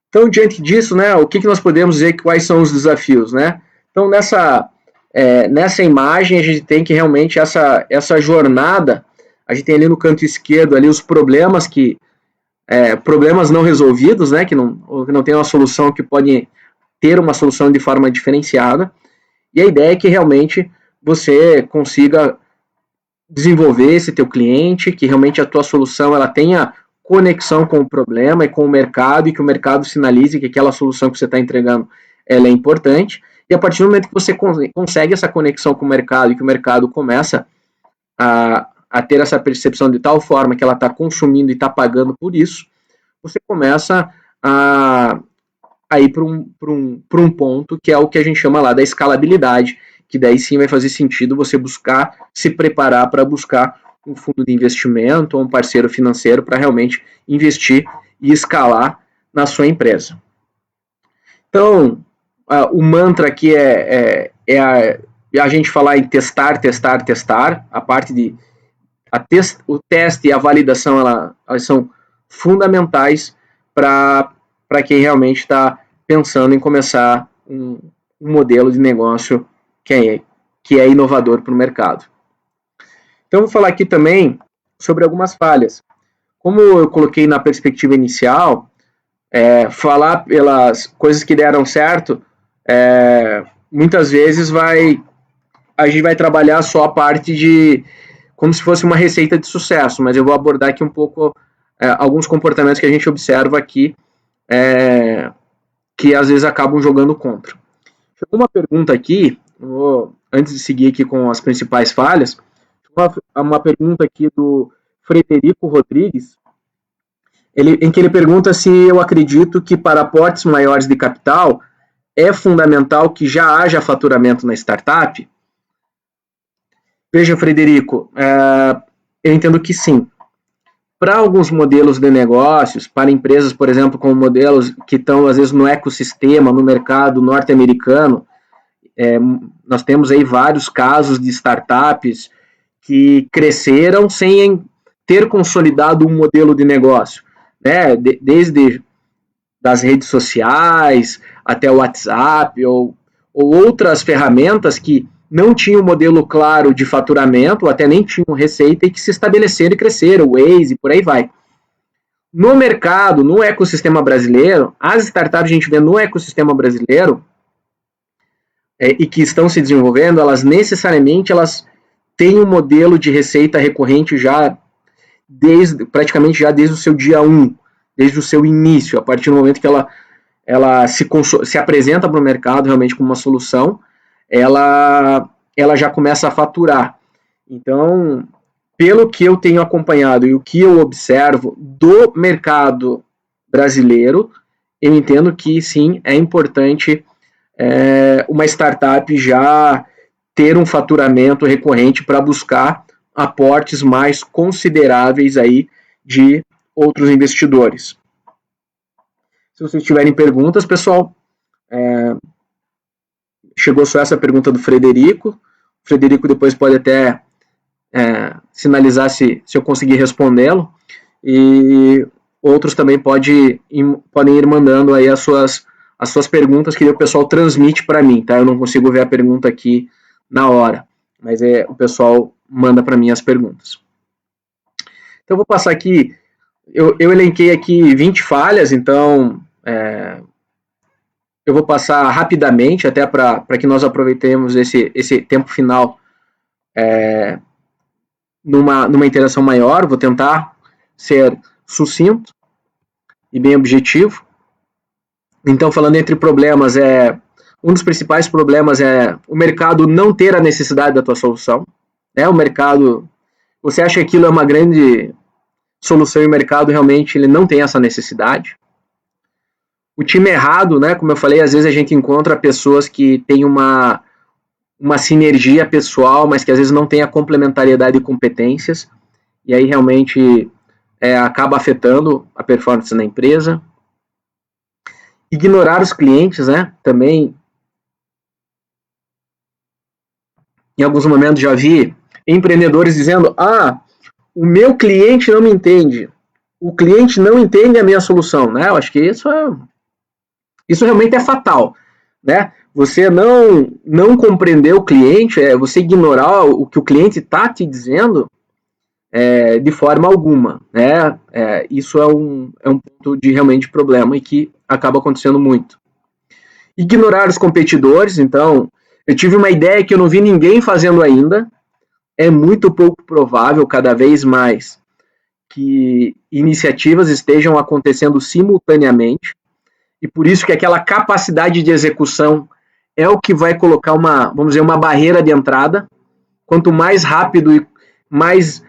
Então, diante disso, né, o que nós podemos dizer, quais são os desafios, né? Então, nessa imagem, a gente tem que realmente essa jornada, a gente tem ali no canto esquerdo ali os problemas problemas não resolvidos, né, que não tem uma solução, que pode ter uma solução de forma diferenciada, e a ideia é que realmente você consiga desenvolver esse teu cliente, que realmente a tua solução ela tenha conexão com o problema e com o mercado, e que o mercado sinalize que aquela solução que você está entregando ela é importante, e a partir do momento que você consegue essa conexão com o mercado e que o mercado começa a ter essa percepção de tal forma que ela está consumindo e está pagando por isso, você começa a ir para um ponto que é o que a gente chama lá da escalabilidade, que daí sim vai fazer sentido você buscar se preparar para buscar um fundo de investimento ou um parceiro financeiro para realmente investir e escalar na sua empresa. Então, o mantra aqui é a gente falar em testar, a parte de o teste e a validação, elas são fundamentais para quem realmente está pensando em começar um modelo de negócio que é inovador para o mercado. Então, vou falar aqui também sobre algumas falhas. Como eu coloquei na perspectiva inicial, falar pelas coisas que deram certo, muitas vezes a gente vai trabalhar só a parte de como se fosse uma receita de sucesso, mas eu vou abordar aqui um pouco alguns comportamentos que a gente observa aqui que às vezes acabam jogando contra. Chegou uma pergunta aqui, antes de seguir aqui com as principais falhas, uma pergunta aqui do Frederico Rodrigues, em que ele pergunta se eu acredito que para aportes maiores de capital é fundamental que já haja faturamento na startup. Veja, Frederico, eu entendo que sim. Para alguns modelos de negócios, para empresas, por exemplo, com modelos que estão, às vezes, no ecossistema, no mercado norte-americano, nós temos aí vários casos de startups que cresceram sem ter consolidado um modelo de negócio, né? Desde das redes sociais até o WhatsApp ou outras ferramentas que não tinham um modelo claro de faturamento, ou até nem tinham receita, e que se estabeleceram e cresceram, o Waze, por aí vai. No mercado, no ecossistema brasileiro, as startups que a gente vê no ecossistema brasileiro e que estão se desenvolvendo, elas necessariamente têm um modelo de receita recorrente já praticamente já desde o seu dia 1, desde o seu início, a partir do momento que ela se apresenta para o mercado realmente como uma solução, ela já começa a faturar. Então, pelo que eu tenho acompanhado e o que eu observo do mercado brasileiro, eu entendo que sim, é importante uma startup já ter um faturamento recorrente para buscar aportes mais consideráveis aí de outros investidores. Se vocês tiverem perguntas, pessoal, chegou só essa pergunta do Frederico. O Frederico depois pode até sinalizar se eu conseguir respondê-lo. E outros também podem ir mandando aí as suas perguntas que o pessoal transmite para mim, tá? Eu não consigo ver a pergunta aqui na hora, mas o pessoal manda para mim as perguntas. Então, eu vou passar aqui, eu elenquei aqui 20 falhas, então eu vou passar rapidamente, até para que nós aproveitemos esse tempo final numa interação maior. Vou tentar ser sucinto e bem objetivo. Então, falando entre problemas, um dos principais problemas é o mercado não ter a necessidade da tua solução. O mercado, você acha que aquilo é uma grande solução e o mercado realmente ele não tem essa necessidade. O time errado, né? Como eu falei, às vezes a gente encontra pessoas que têm uma sinergia pessoal, mas que às vezes não tem a complementariedade de competências, e aí realmente acaba afetando a performance na empresa. Ignorar os clientes, né? Também, em alguns momentos já vi empreendedores dizendo: o meu cliente não me entende, o cliente não entende a minha solução, né? Eu acho que isso realmente é fatal, né? Você não compreender o cliente, você ignorar o que o cliente está te dizendo de forma alguma, né? Isso é um ponto de realmente problema e que acaba acontecendo muito. Ignorar os competidores. Então, eu tive uma ideia que eu não vi ninguém fazendo ainda. É muito pouco provável, cada vez mais, que iniciativas estejam acontecendo simultaneamente, e por isso que aquela capacidade de execução é o que vai colocar uma barreira de entrada. Quanto mais rápido e mais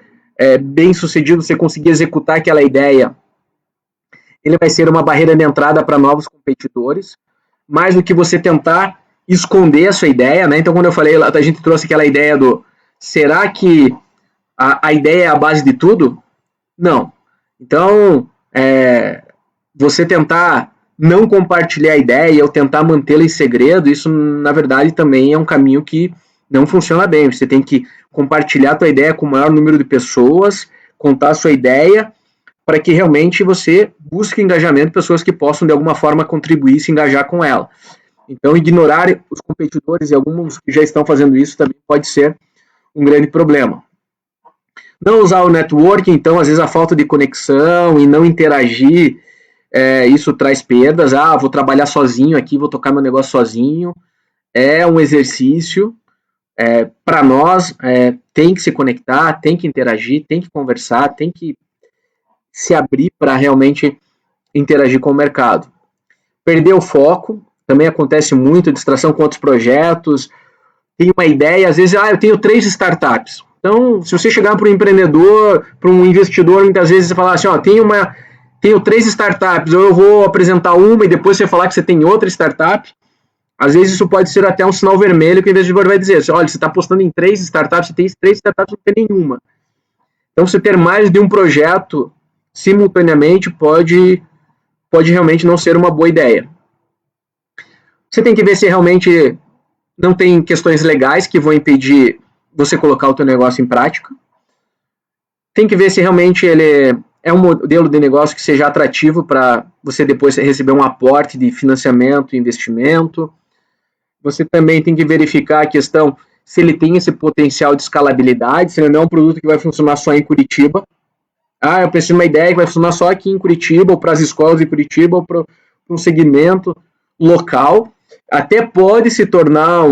bem sucedido você conseguir executar aquela ideia, ele vai ser uma barreira de entrada para novos competidores, mais do que você tentar esconder a sua ideia, né? Então, quando eu falei, a gente trouxe aquela ideia será que a ideia é a base de tudo? Não. Então, você tentar não compartilhar a ideia ou tentar mantê-la em segredo, isso, na verdade, também é um caminho que não funciona bem. Você tem que compartilhar a tua ideia com o maior número de pessoas, contar a sua ideia, para que realmente você busque engajamento de pessoas que possam, de alguma forma, contribuir e se engajar com ela. Então, ignorar os competidores e alguns que já estão fazendo isso também pode ser um grande problema. Não usar o networking, então, às vezes a falta de conexão e não interagir, isso traz perdas. Vou trabalhar sozinho aqui, vou tocar meu negócio sozinho. É um exercício. Para nós, tem que se conectar, tem que interagir, tem que conversar, tem que se abrir para realmente interagir com o mercado. Perder o foco, também acontece muito, distração com outros projetos. Tem uma ideia, às vezes, eu tenho 3 startups. Então, se você chegar para um empreendedor, para um investidor, muitas vezes você falar assim, tenho 3 startups, ou eu vou apresentar uma e depois você falar que você tem outra startup, às vezes isso pode ser até um sinal vermelho que o investidor vai dizer, olha, você está apostando em 3 startups, você tem 3 startups, não tem nenhuma. Então, você ter mais de um projeto simultaneamente pode realmente não ser uma boa ideia. Você tem que ver se realmente não tem questões legais que vão impedir você colocar o teu negócio em prática. Tem que ver se realmente ele é um modelo de negócio que seja atrativo para você depois receber um aporte de financiamento e investimento. Você também tem que verificar a questão se ele tem esse potencial de escalabilidade, se ele não é um produto que vai funcionar só em Curitiba. Eu preciso de uma ideia que vai funcionar só aqui em Curitiba, ou para as escolas de Curitiba, ou para um segmento local. Até pode se tornar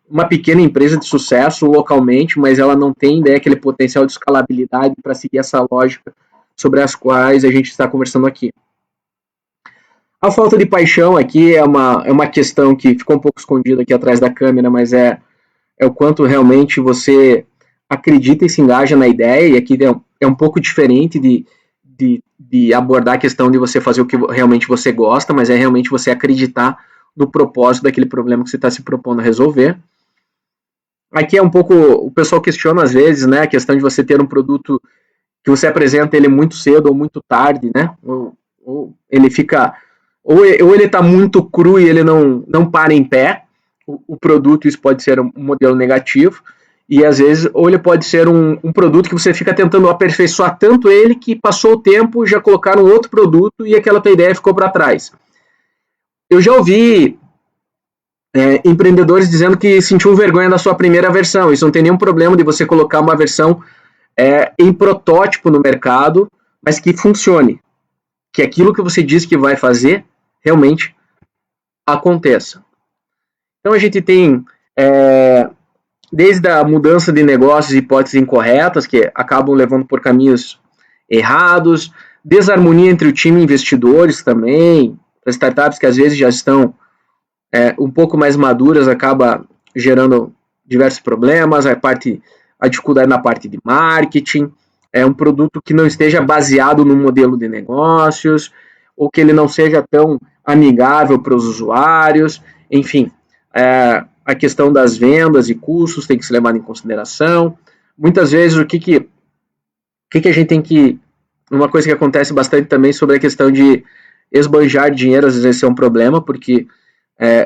uma pequena empresa de sucesso localmente, mas ela não tem ideia, aquele potencial de escalabilidade para seguir essa lógica sobre as quais a gente está conversando aqui. A falta de paixão aqui é uma questão que ficou um pouco escondida aqui atrás da câmera, mas é o quanto realmente você acredita e se engaja na ideia, e aqui é um pouco diferente de abordar a questão de você fazer o que realmente você gosta, mas é realmente você acreditar no propósito daquele problema que você está se propondo a resolver. Aqui é um pouco, o pessoal questiona às vezes, né, a questão de você ter um produto que você apresenta ele muito cedo ou muito tarde, né, ou ele fica, ou ele está muito cru e ele não para em pé, o produto, isso pode ser um modelo negativo, e às vezes, ou ele pode ser um produto que você fica tentando aperfeiçoar tanto ele que passou o tempo, já colocaram outro produto e aquela tua ideia ficou para trás. Eu já ouvi empreendedores dizendo que sentiu vergonha da sua primeira versão. Isso não tem nenhum problema de você colocar uma versão em protótipo no mercado, mas que funcione. Que aquilo que você diz que vai fazer, realmente aconteça. Então a gente tem desde a mudança de negócios e hipóteses incorretas, que acabam levando por caminhos errados, desarmonia entre o time e investidores também, as startups que às vezes já estão um pouco mais maduras, acaba gerando diversos problemas, a dificuldade na parte de marketing, um produto que não esteja baseado no modelo de negócios, ou que ele não seja tão amigável para os usuários, enfim, a questão das vendas e custos tem que ser levado em consideração. Muitas vezes, o que a gente tem que... Uma coisa que acontece bastante também sobre a questão de esbanjar dinheiro, às vezes é um problema, porque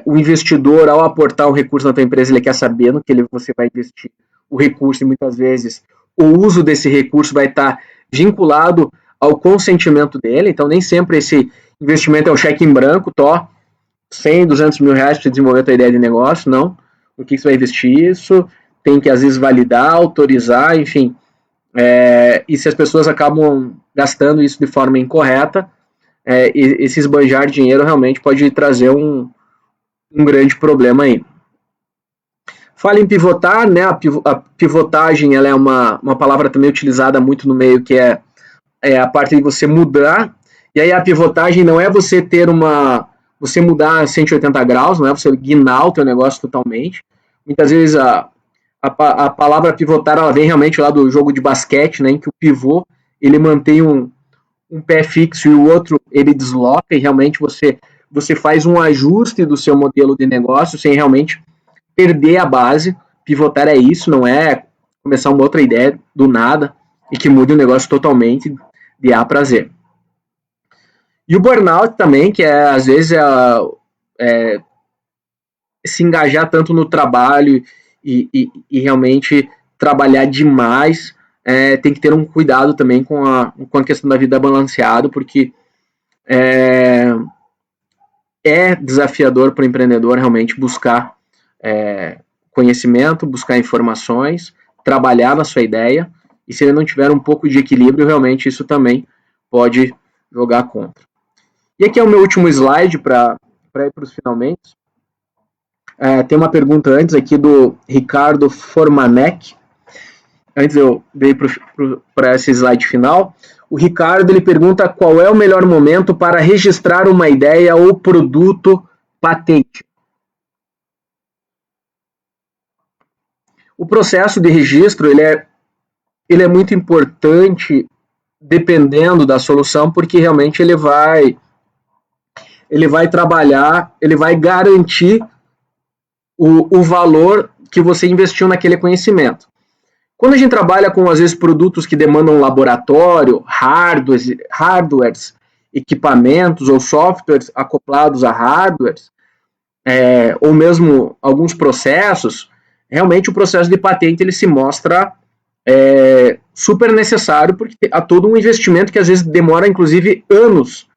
o investidor, ao aportar um recurso na tua empresa, ele quer saber no que você vai investir o recurso, e muitas vezes o uso desse recurso vai estar vinculado ao consentimento dele, então nem sempre esse investimento é um cheque em branco, 100, 200 mil reais para desenvolver a tua ideia de negócio, não. O que você vai investir isso, tem que às vezes validar, autorizar, enfim. E se as pessoas acabam gastando isso de forma incorreta, esse esbanjar dinheiro realmente pode trazer um grande problema aí. Fala em pivotar, né? A pivotagem, ela é uma palavra também utilizada muito no meio, que é a parte de você mudar. E aí a pivotagem não é você você mudar 180 graus, não é você guinar o teu negócio totalmente. Muitas vezes a palavra pivotar, ela vem realmente lá do jogo de basquete, né, em que o pivô, ele mantém um pé fixo e o outro ele desloca, e realmente você faz um ajuste do seu modelo de negócio sem realmente perder a base. Pivotar é isso, não é começar uma outra ideia do nada e que mude o negócio totalmente de A para Z. E o burnout também, que às vezes se engajar tanto no trabalho e realmente trabalhar demais, tem que ter um cuidado também com a questão da vida balanceada, porque é desafiador para o empreendedor realmente buscar conhecimento, buscar informações, trabalhar na sua ideia, e se ele não tiver um pouco de equilíbrio, realmente isso também pode jogar contra. E aqui é o meu último slide para ir para os finalmente. Tem uma pergunta antes aqui do Ricardo Formanek. Antes eu dei para esse slide final. O Ricardo, ele pergunta qual é o melhor momento para registrar uma ideia ou produto patente. O processo de registro ele é muito importante dependendo da solução, porque realmente ele vai trabalhar, ele vai garantir o valor que você investiu naquele conhecimento. Quando a gente trabalha com, às vezes, produtos que demandam laboratório, hardwares, equipamentos ou softwares acoplados a hardwares, ou mesmo alguns processos, realmente o processo de patente ele se mostra super necessário, porque há todo um investimento que às vezes demora, inclusive, anos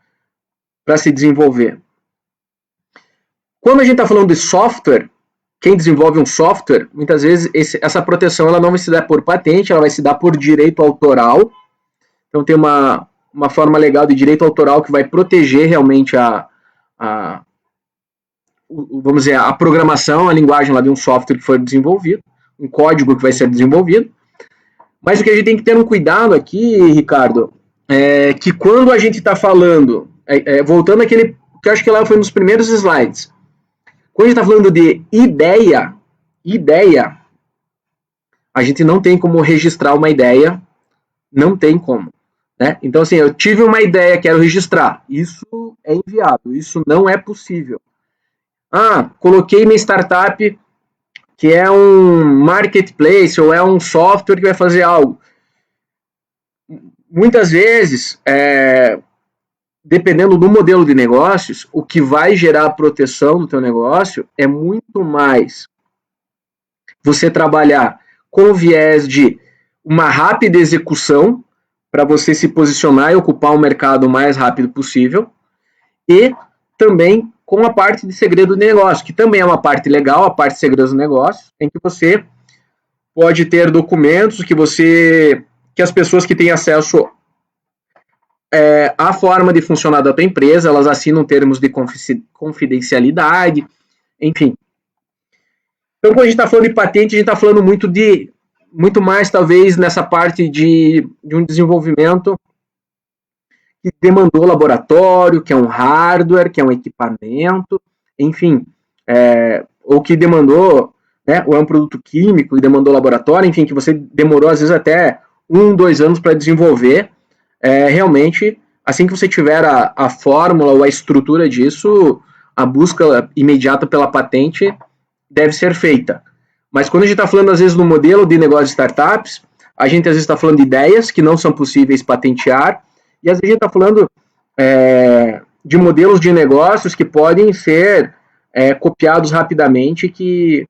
para se desenvolver. Quando a gente está falando de software, quem desenvolve um software, muitas vezes essa proteção ela não vai se dar por patente, ela vai se dar por direito autoral. Então tem uma forma legal de direito autoral que vai proteger realmente vamos dizer, a programação, a linguagem lá de um software que foi desenvolvido, um código que vai ser desenvolvido. Mas o que a gente tem que ter um cuidado aqui, Ricardo, é que quando a gente está falando, voltando àquele, que eu acho que lá foi um dos primeiros slides, quando a gente está falando de ideia, a gente não tem como registrar uma ideia, não tem como. Né? Então, assim, eu tive uma ideia, quero registrar. Isso é inviável, isso não é possível. Coloquei minha startup, que é um marketplace, ou é um software que vai fazer algo. Muitas vezes, dependendo do modelo de negócios, o que vai gerar a proteção do teu negócio é muito mais você trabalhar com o viés de uma rápida execução para você se posicionar e ocupar o mercado o mais rápido possível, e também com a parte de segredo de negócio, que também é uma parte legal, a parte de segredo do negócio, em que você pode ter documentos que as pessoas que têm acesso a forma de funcionar da tua empresa, elas assinam termos de confidencialidade, enfim. Então, quando a gente está falando de patente, a gente está falando muito mais, talvez, nessa parte de um desenvolvimento que demandou laboratório, que é um hardware, que é um equipamento, enfim, ou que demandou, né, ou é um produto químico e demandou laboratório, enfim, que você demorou, às vezes, até 1, 2 anos para desenvolver. Realmente, assim que você tiver a fórmula ou a estrutura disso, a busca imediata pela patente deve ser feita. Mas quando a gente está falando, às vezes, no modelo de negócio de startups, a gente, às vezes, está falando de ideias que não são possíveis patentear, e às vezes a gente está falando de modelos de negócios que podem ser copiados rapidamente, que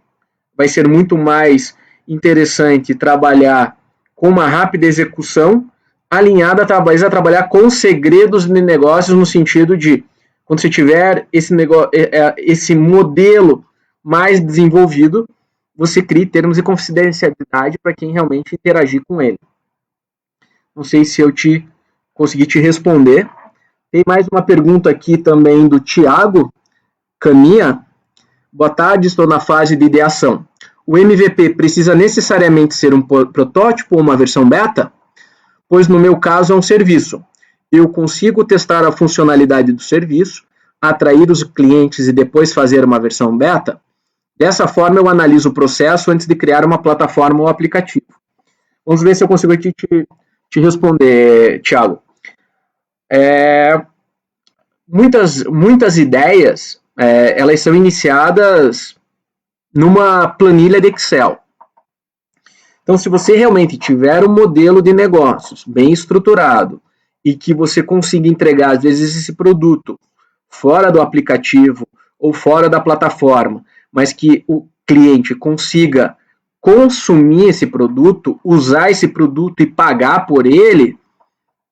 vai ser muito mais interessante trabalhar com uma rápida execução, alinhada a trabalhar com segredos de negócios, no sentido de, quando você tiver esse modelo mais desenvolvido, você cria termos de confidencialidade para quem realmente interagir com ele. Não sei se eu consegui te responder. Tem mais uma pergunta aqui também do Tiago Caminha. Boa tarde, estou na fase de ideação. O MVP precisa necessariamente ser um protótipo ou uma versão beta? Pois no meu caso é um serviço. Eu consigo testar a funcionalidade do serviço, atrair os clientes e depois fazer uma versão beta? Dessa forma eu analiso o processo antes de criar uma plataforma ou aplicativo. Vamos ver se eu consigo aqui te responder, Thiago. Muitas ideias, elas são iniciadas numa planilha de Excel. Então, se você realmente tiver um modelo de negócios bem estruturado e que você consiga entregar, às vezes, esse produto fora do aplicativo ou fora da plataforma, mas que o cliente consiga consumir esse produto, usar esse produto e pagar por ele,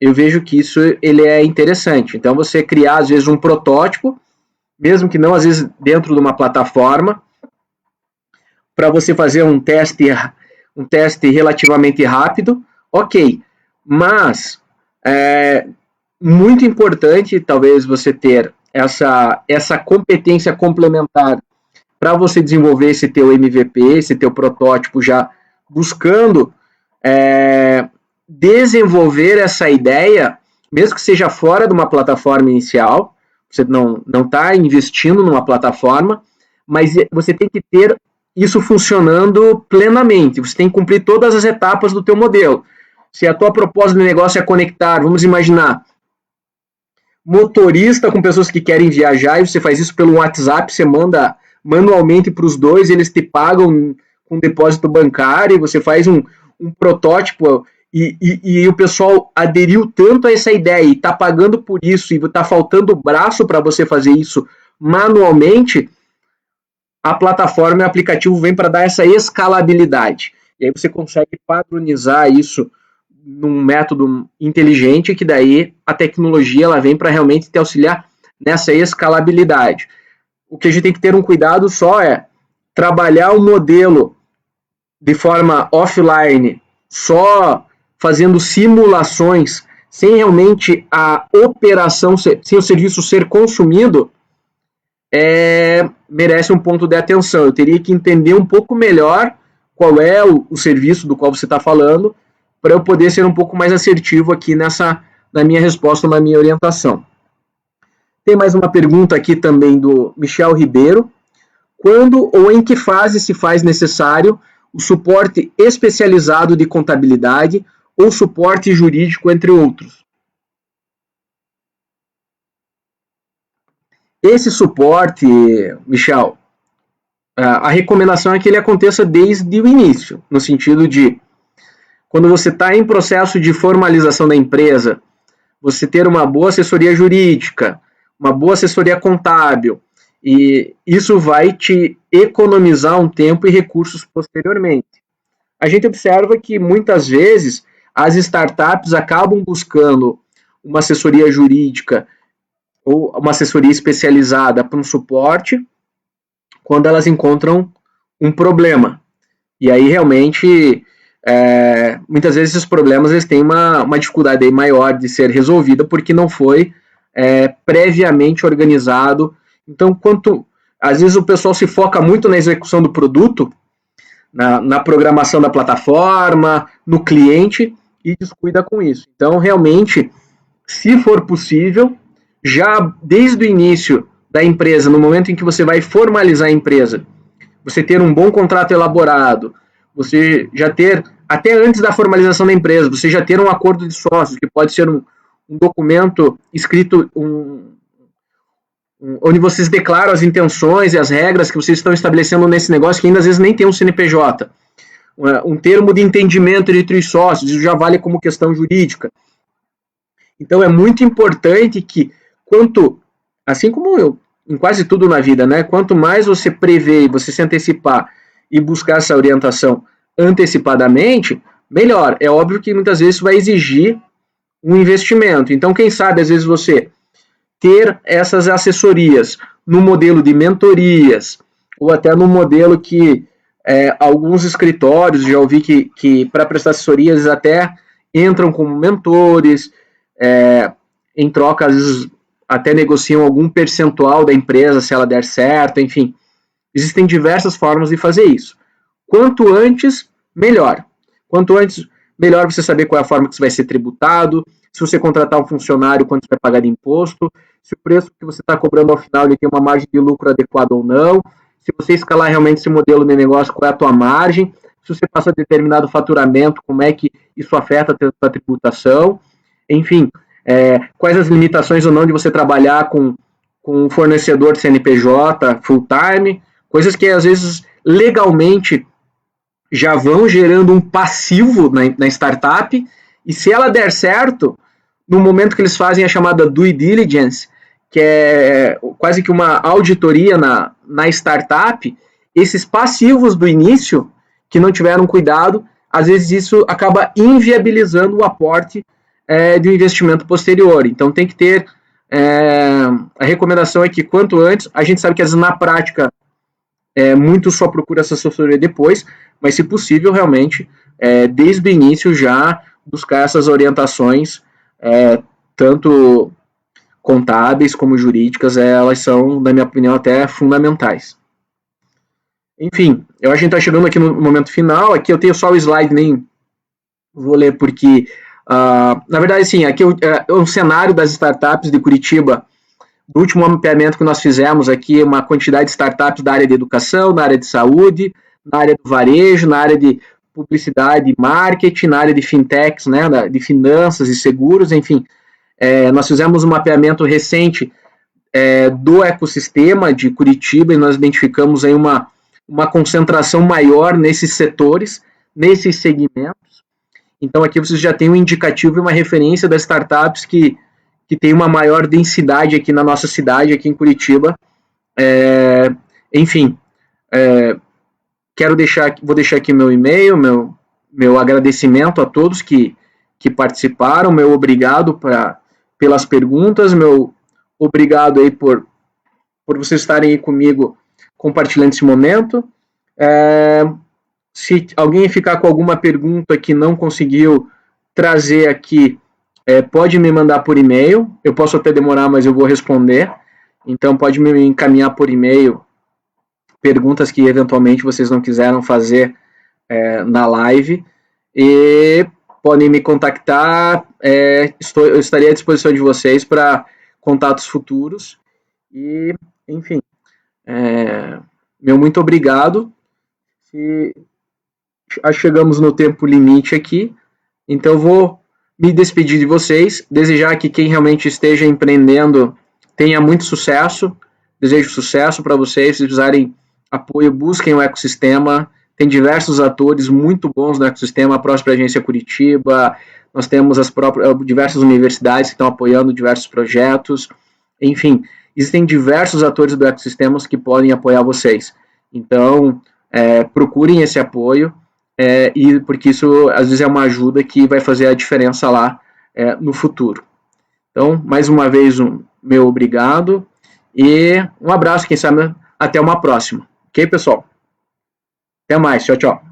eu vejo que isso ele é interessante. Então, você criar, às vezes, um protótipo, mesmo que não, às vezes, dentro de uma plataforma, para você fazer um teste relativamente rápido, ok. Mas, muito importante, talvez, você ter essa competência complementar para você desenvolver esse teu MVP, esse teu protótipo, já buscando desenvolver essa ideia, mesmo que seja fora de uma plataforma inicial. Você não está investindo numa plataforma, mas você tem que ter isso funcionando plenamente. Você tem que cumprir todas as etapas do teu modelo. Se a tua proposta de negócio é conectar, vamos imaginar, motorista com pessoas que querem viajar, e você faz isso pelo WhatsApp, você manda manualmente para os dois, eles te pagam com depósito bancário, você faz um protótipo, e o pessoal aderiu tanto a essa ideia e está pagando por isso, e está faltando braço para você fazer isso manualmente, a plataforma e o aplicativo vem para dar essa escalabilidade. E aí você consegue padronizar isso num método inteligente, que daí a tecnologia ela vem para realmente te auxiliar nessa escalabilidade. O que a gente tem que ter um cuidado só é trabalhar o modelo de forma offline, só fazendo simulações, sem realmente a operação, sem o serviço ser consumido, merece um ponto de atenção. Eu teria que entender um pouco melhor qual é o serviço do qual você está falando, para eu poder ser um pouco mais assertivo aqui na minha resposta, na minha orientação. Tem mais uma pergunta aqui também do Michel Ribeiro. Quando ou em que fase se faz necessário o suporte especializado de contabilidade ou suporte jurídico, entre outros? Esse suporte, Michel, a recomendação é que ele aconteça desde o início, no sentido de, quando você está em processo de formalização da empresa, você ter uma boa assessoria jurídica, uma boa assessoria contábil, e isso vai te economizar um tempo e recursos posteriormente. A gente observa que muitas vezes as startups acabam buscando uma assessoria jurídica ou uma assessoria especializada para um suporte quando elas encontram um problema. E aí realmente, muitas vezes esses problemas eles têm uma dificuldade aí maior de ser resolvida porque não foi previamente organizado. Então, às vezes o pessoal se foca muito na execução do produto, na programação da plataforma, no cliente, e descuida com isso. Então, realmente, se for possível, já desde o início da empresa, no momento em que você vai formalizar a empresa, você ter um bom contrato elaborado, você já ter, até antes da formalização da empresa, você já ter um acordo de sócios, que pode ser um documento escrito, onde vocês declaram as intenções e as regras que vocês estão estabelecendo nesse negócio, que ainda às vezes nem tem um CNPJ. Um termo de entendimento entre os sócios, isso já vale como questão jurídica. Então é muito importante que, assim como em quase tudo na vida, né, quanto mais você prevê, você se antecipar e buscar essa orientação antecipadamente, melhor. É óbvio que muitas vezes isso vai exigir um investimento. Então, quem sabe, às vezes você ter essas assessorias no modelo de mentorias, ou até no modelo que alguns escritórios, já ouvi que para prestar assessorias eles até entram como mentores, em troca, às vezes até negociam algum percentual da empresa se ela der certo, enfim. Existem diversas formas de fazer isso. Quanto antes, melhor. Quanto antes, melhor você saber qual é a forma que você vai ser tributado, se você contratar um funcionário, quanto você vai pagar de imposto, se o preço que você está cobrando ao final ele tem uma margem de lucro adequada ou não, se você escalar realmente esse modelo de negócio, qual é a tua margem, se você passa determinado faturamento, como é que isso afeta a tua tributação, enfim, quais as limitações ou não de você trabalhar com um fornecedor de CNPJ full-time, coisas que às vezes legalmente já vão gerando um passivo na startup, e se ela der certo, no momento que eles fazem a chamada due diligence, que é quase que uma auditoria na startup, esses passivos do início, que não tiveram cuidado, às vezes isso acaba inviabilizando o aporte de um investimento posterior. Então tem que ter, a recomendação é que quanto antes, a gente sabe que às vezes na prática, muito só procura essa assessoria depois, mas se possível realmente, desde o início já buscar essas orientações, tanto contábeis como jurídicas, elas são, na minha opinião, até fundamentais. Enfim, eu acho que a gente está chegando aqui no momento final. Aqui eu tenho só o slide, nem vou ler porque, na verdade, sim, aqui é um cenário das startups de Curitiba, do último mapeamento que nós fizemos aqui, uma quantidade de startups da área de educação, na área de saúde, na área do varejo, na área de publicidade e marketing, na área de fintechs, né, de finanças e seguros, enfim. Nós fizemos um mapeamento recente do ecossistema de Curitiba e nós identificamos aí uma concentração maior nesses setores, nesses segmentos. Então aqui vocês já têm um indicativo e uma referência das startups que tem uma maior densidade aqui na nossa cidade, aqui em Curitiba. Enfim, vou deixar aqui meu e-mail, meu agradecimento a todos que participaram, meu obrigado pelas perguntas, meu obrigado aí por vocês estarem aí comigo compartilhando esse momento. Se alguém ficar com alguma pergunta que não conseguiu trazer aqui, pode me mandar por e-mail. Eu posso até demorar, mas eu vou responder. Então pode me encaminhar por e-mail perguntas que eventualmente vocês não quiseram fazer na live. E podem me contactar. Eu estarei à disposição de vocês para contatos futuros. E, enfim, meu muito obrigado. Chegamos no tempo limite aqui, então eu vou me despedir de vocês, desejar que quem realmente esteja empreendendo tenha muito sucesso, desejo sucesso para vocês, se precisarem apoio, busquem o ecossistema, tem diversos atores muito bons no ecossistema, a própria Agência Curitiba, nós temos diversas universidades que estão apoiando diversos projetos, enfim, existem diversos atores do ecossistema que podem apoiar vocês, então procurem esse apoio, e porque isso às vezes é uma ajuda que vai fazer a diferença lá no futuro. Então, mais uma vez, meu obrigado e um abraço, quem sabe até uma próxima. Ok, pessoal? Até mais, tchau, tchau.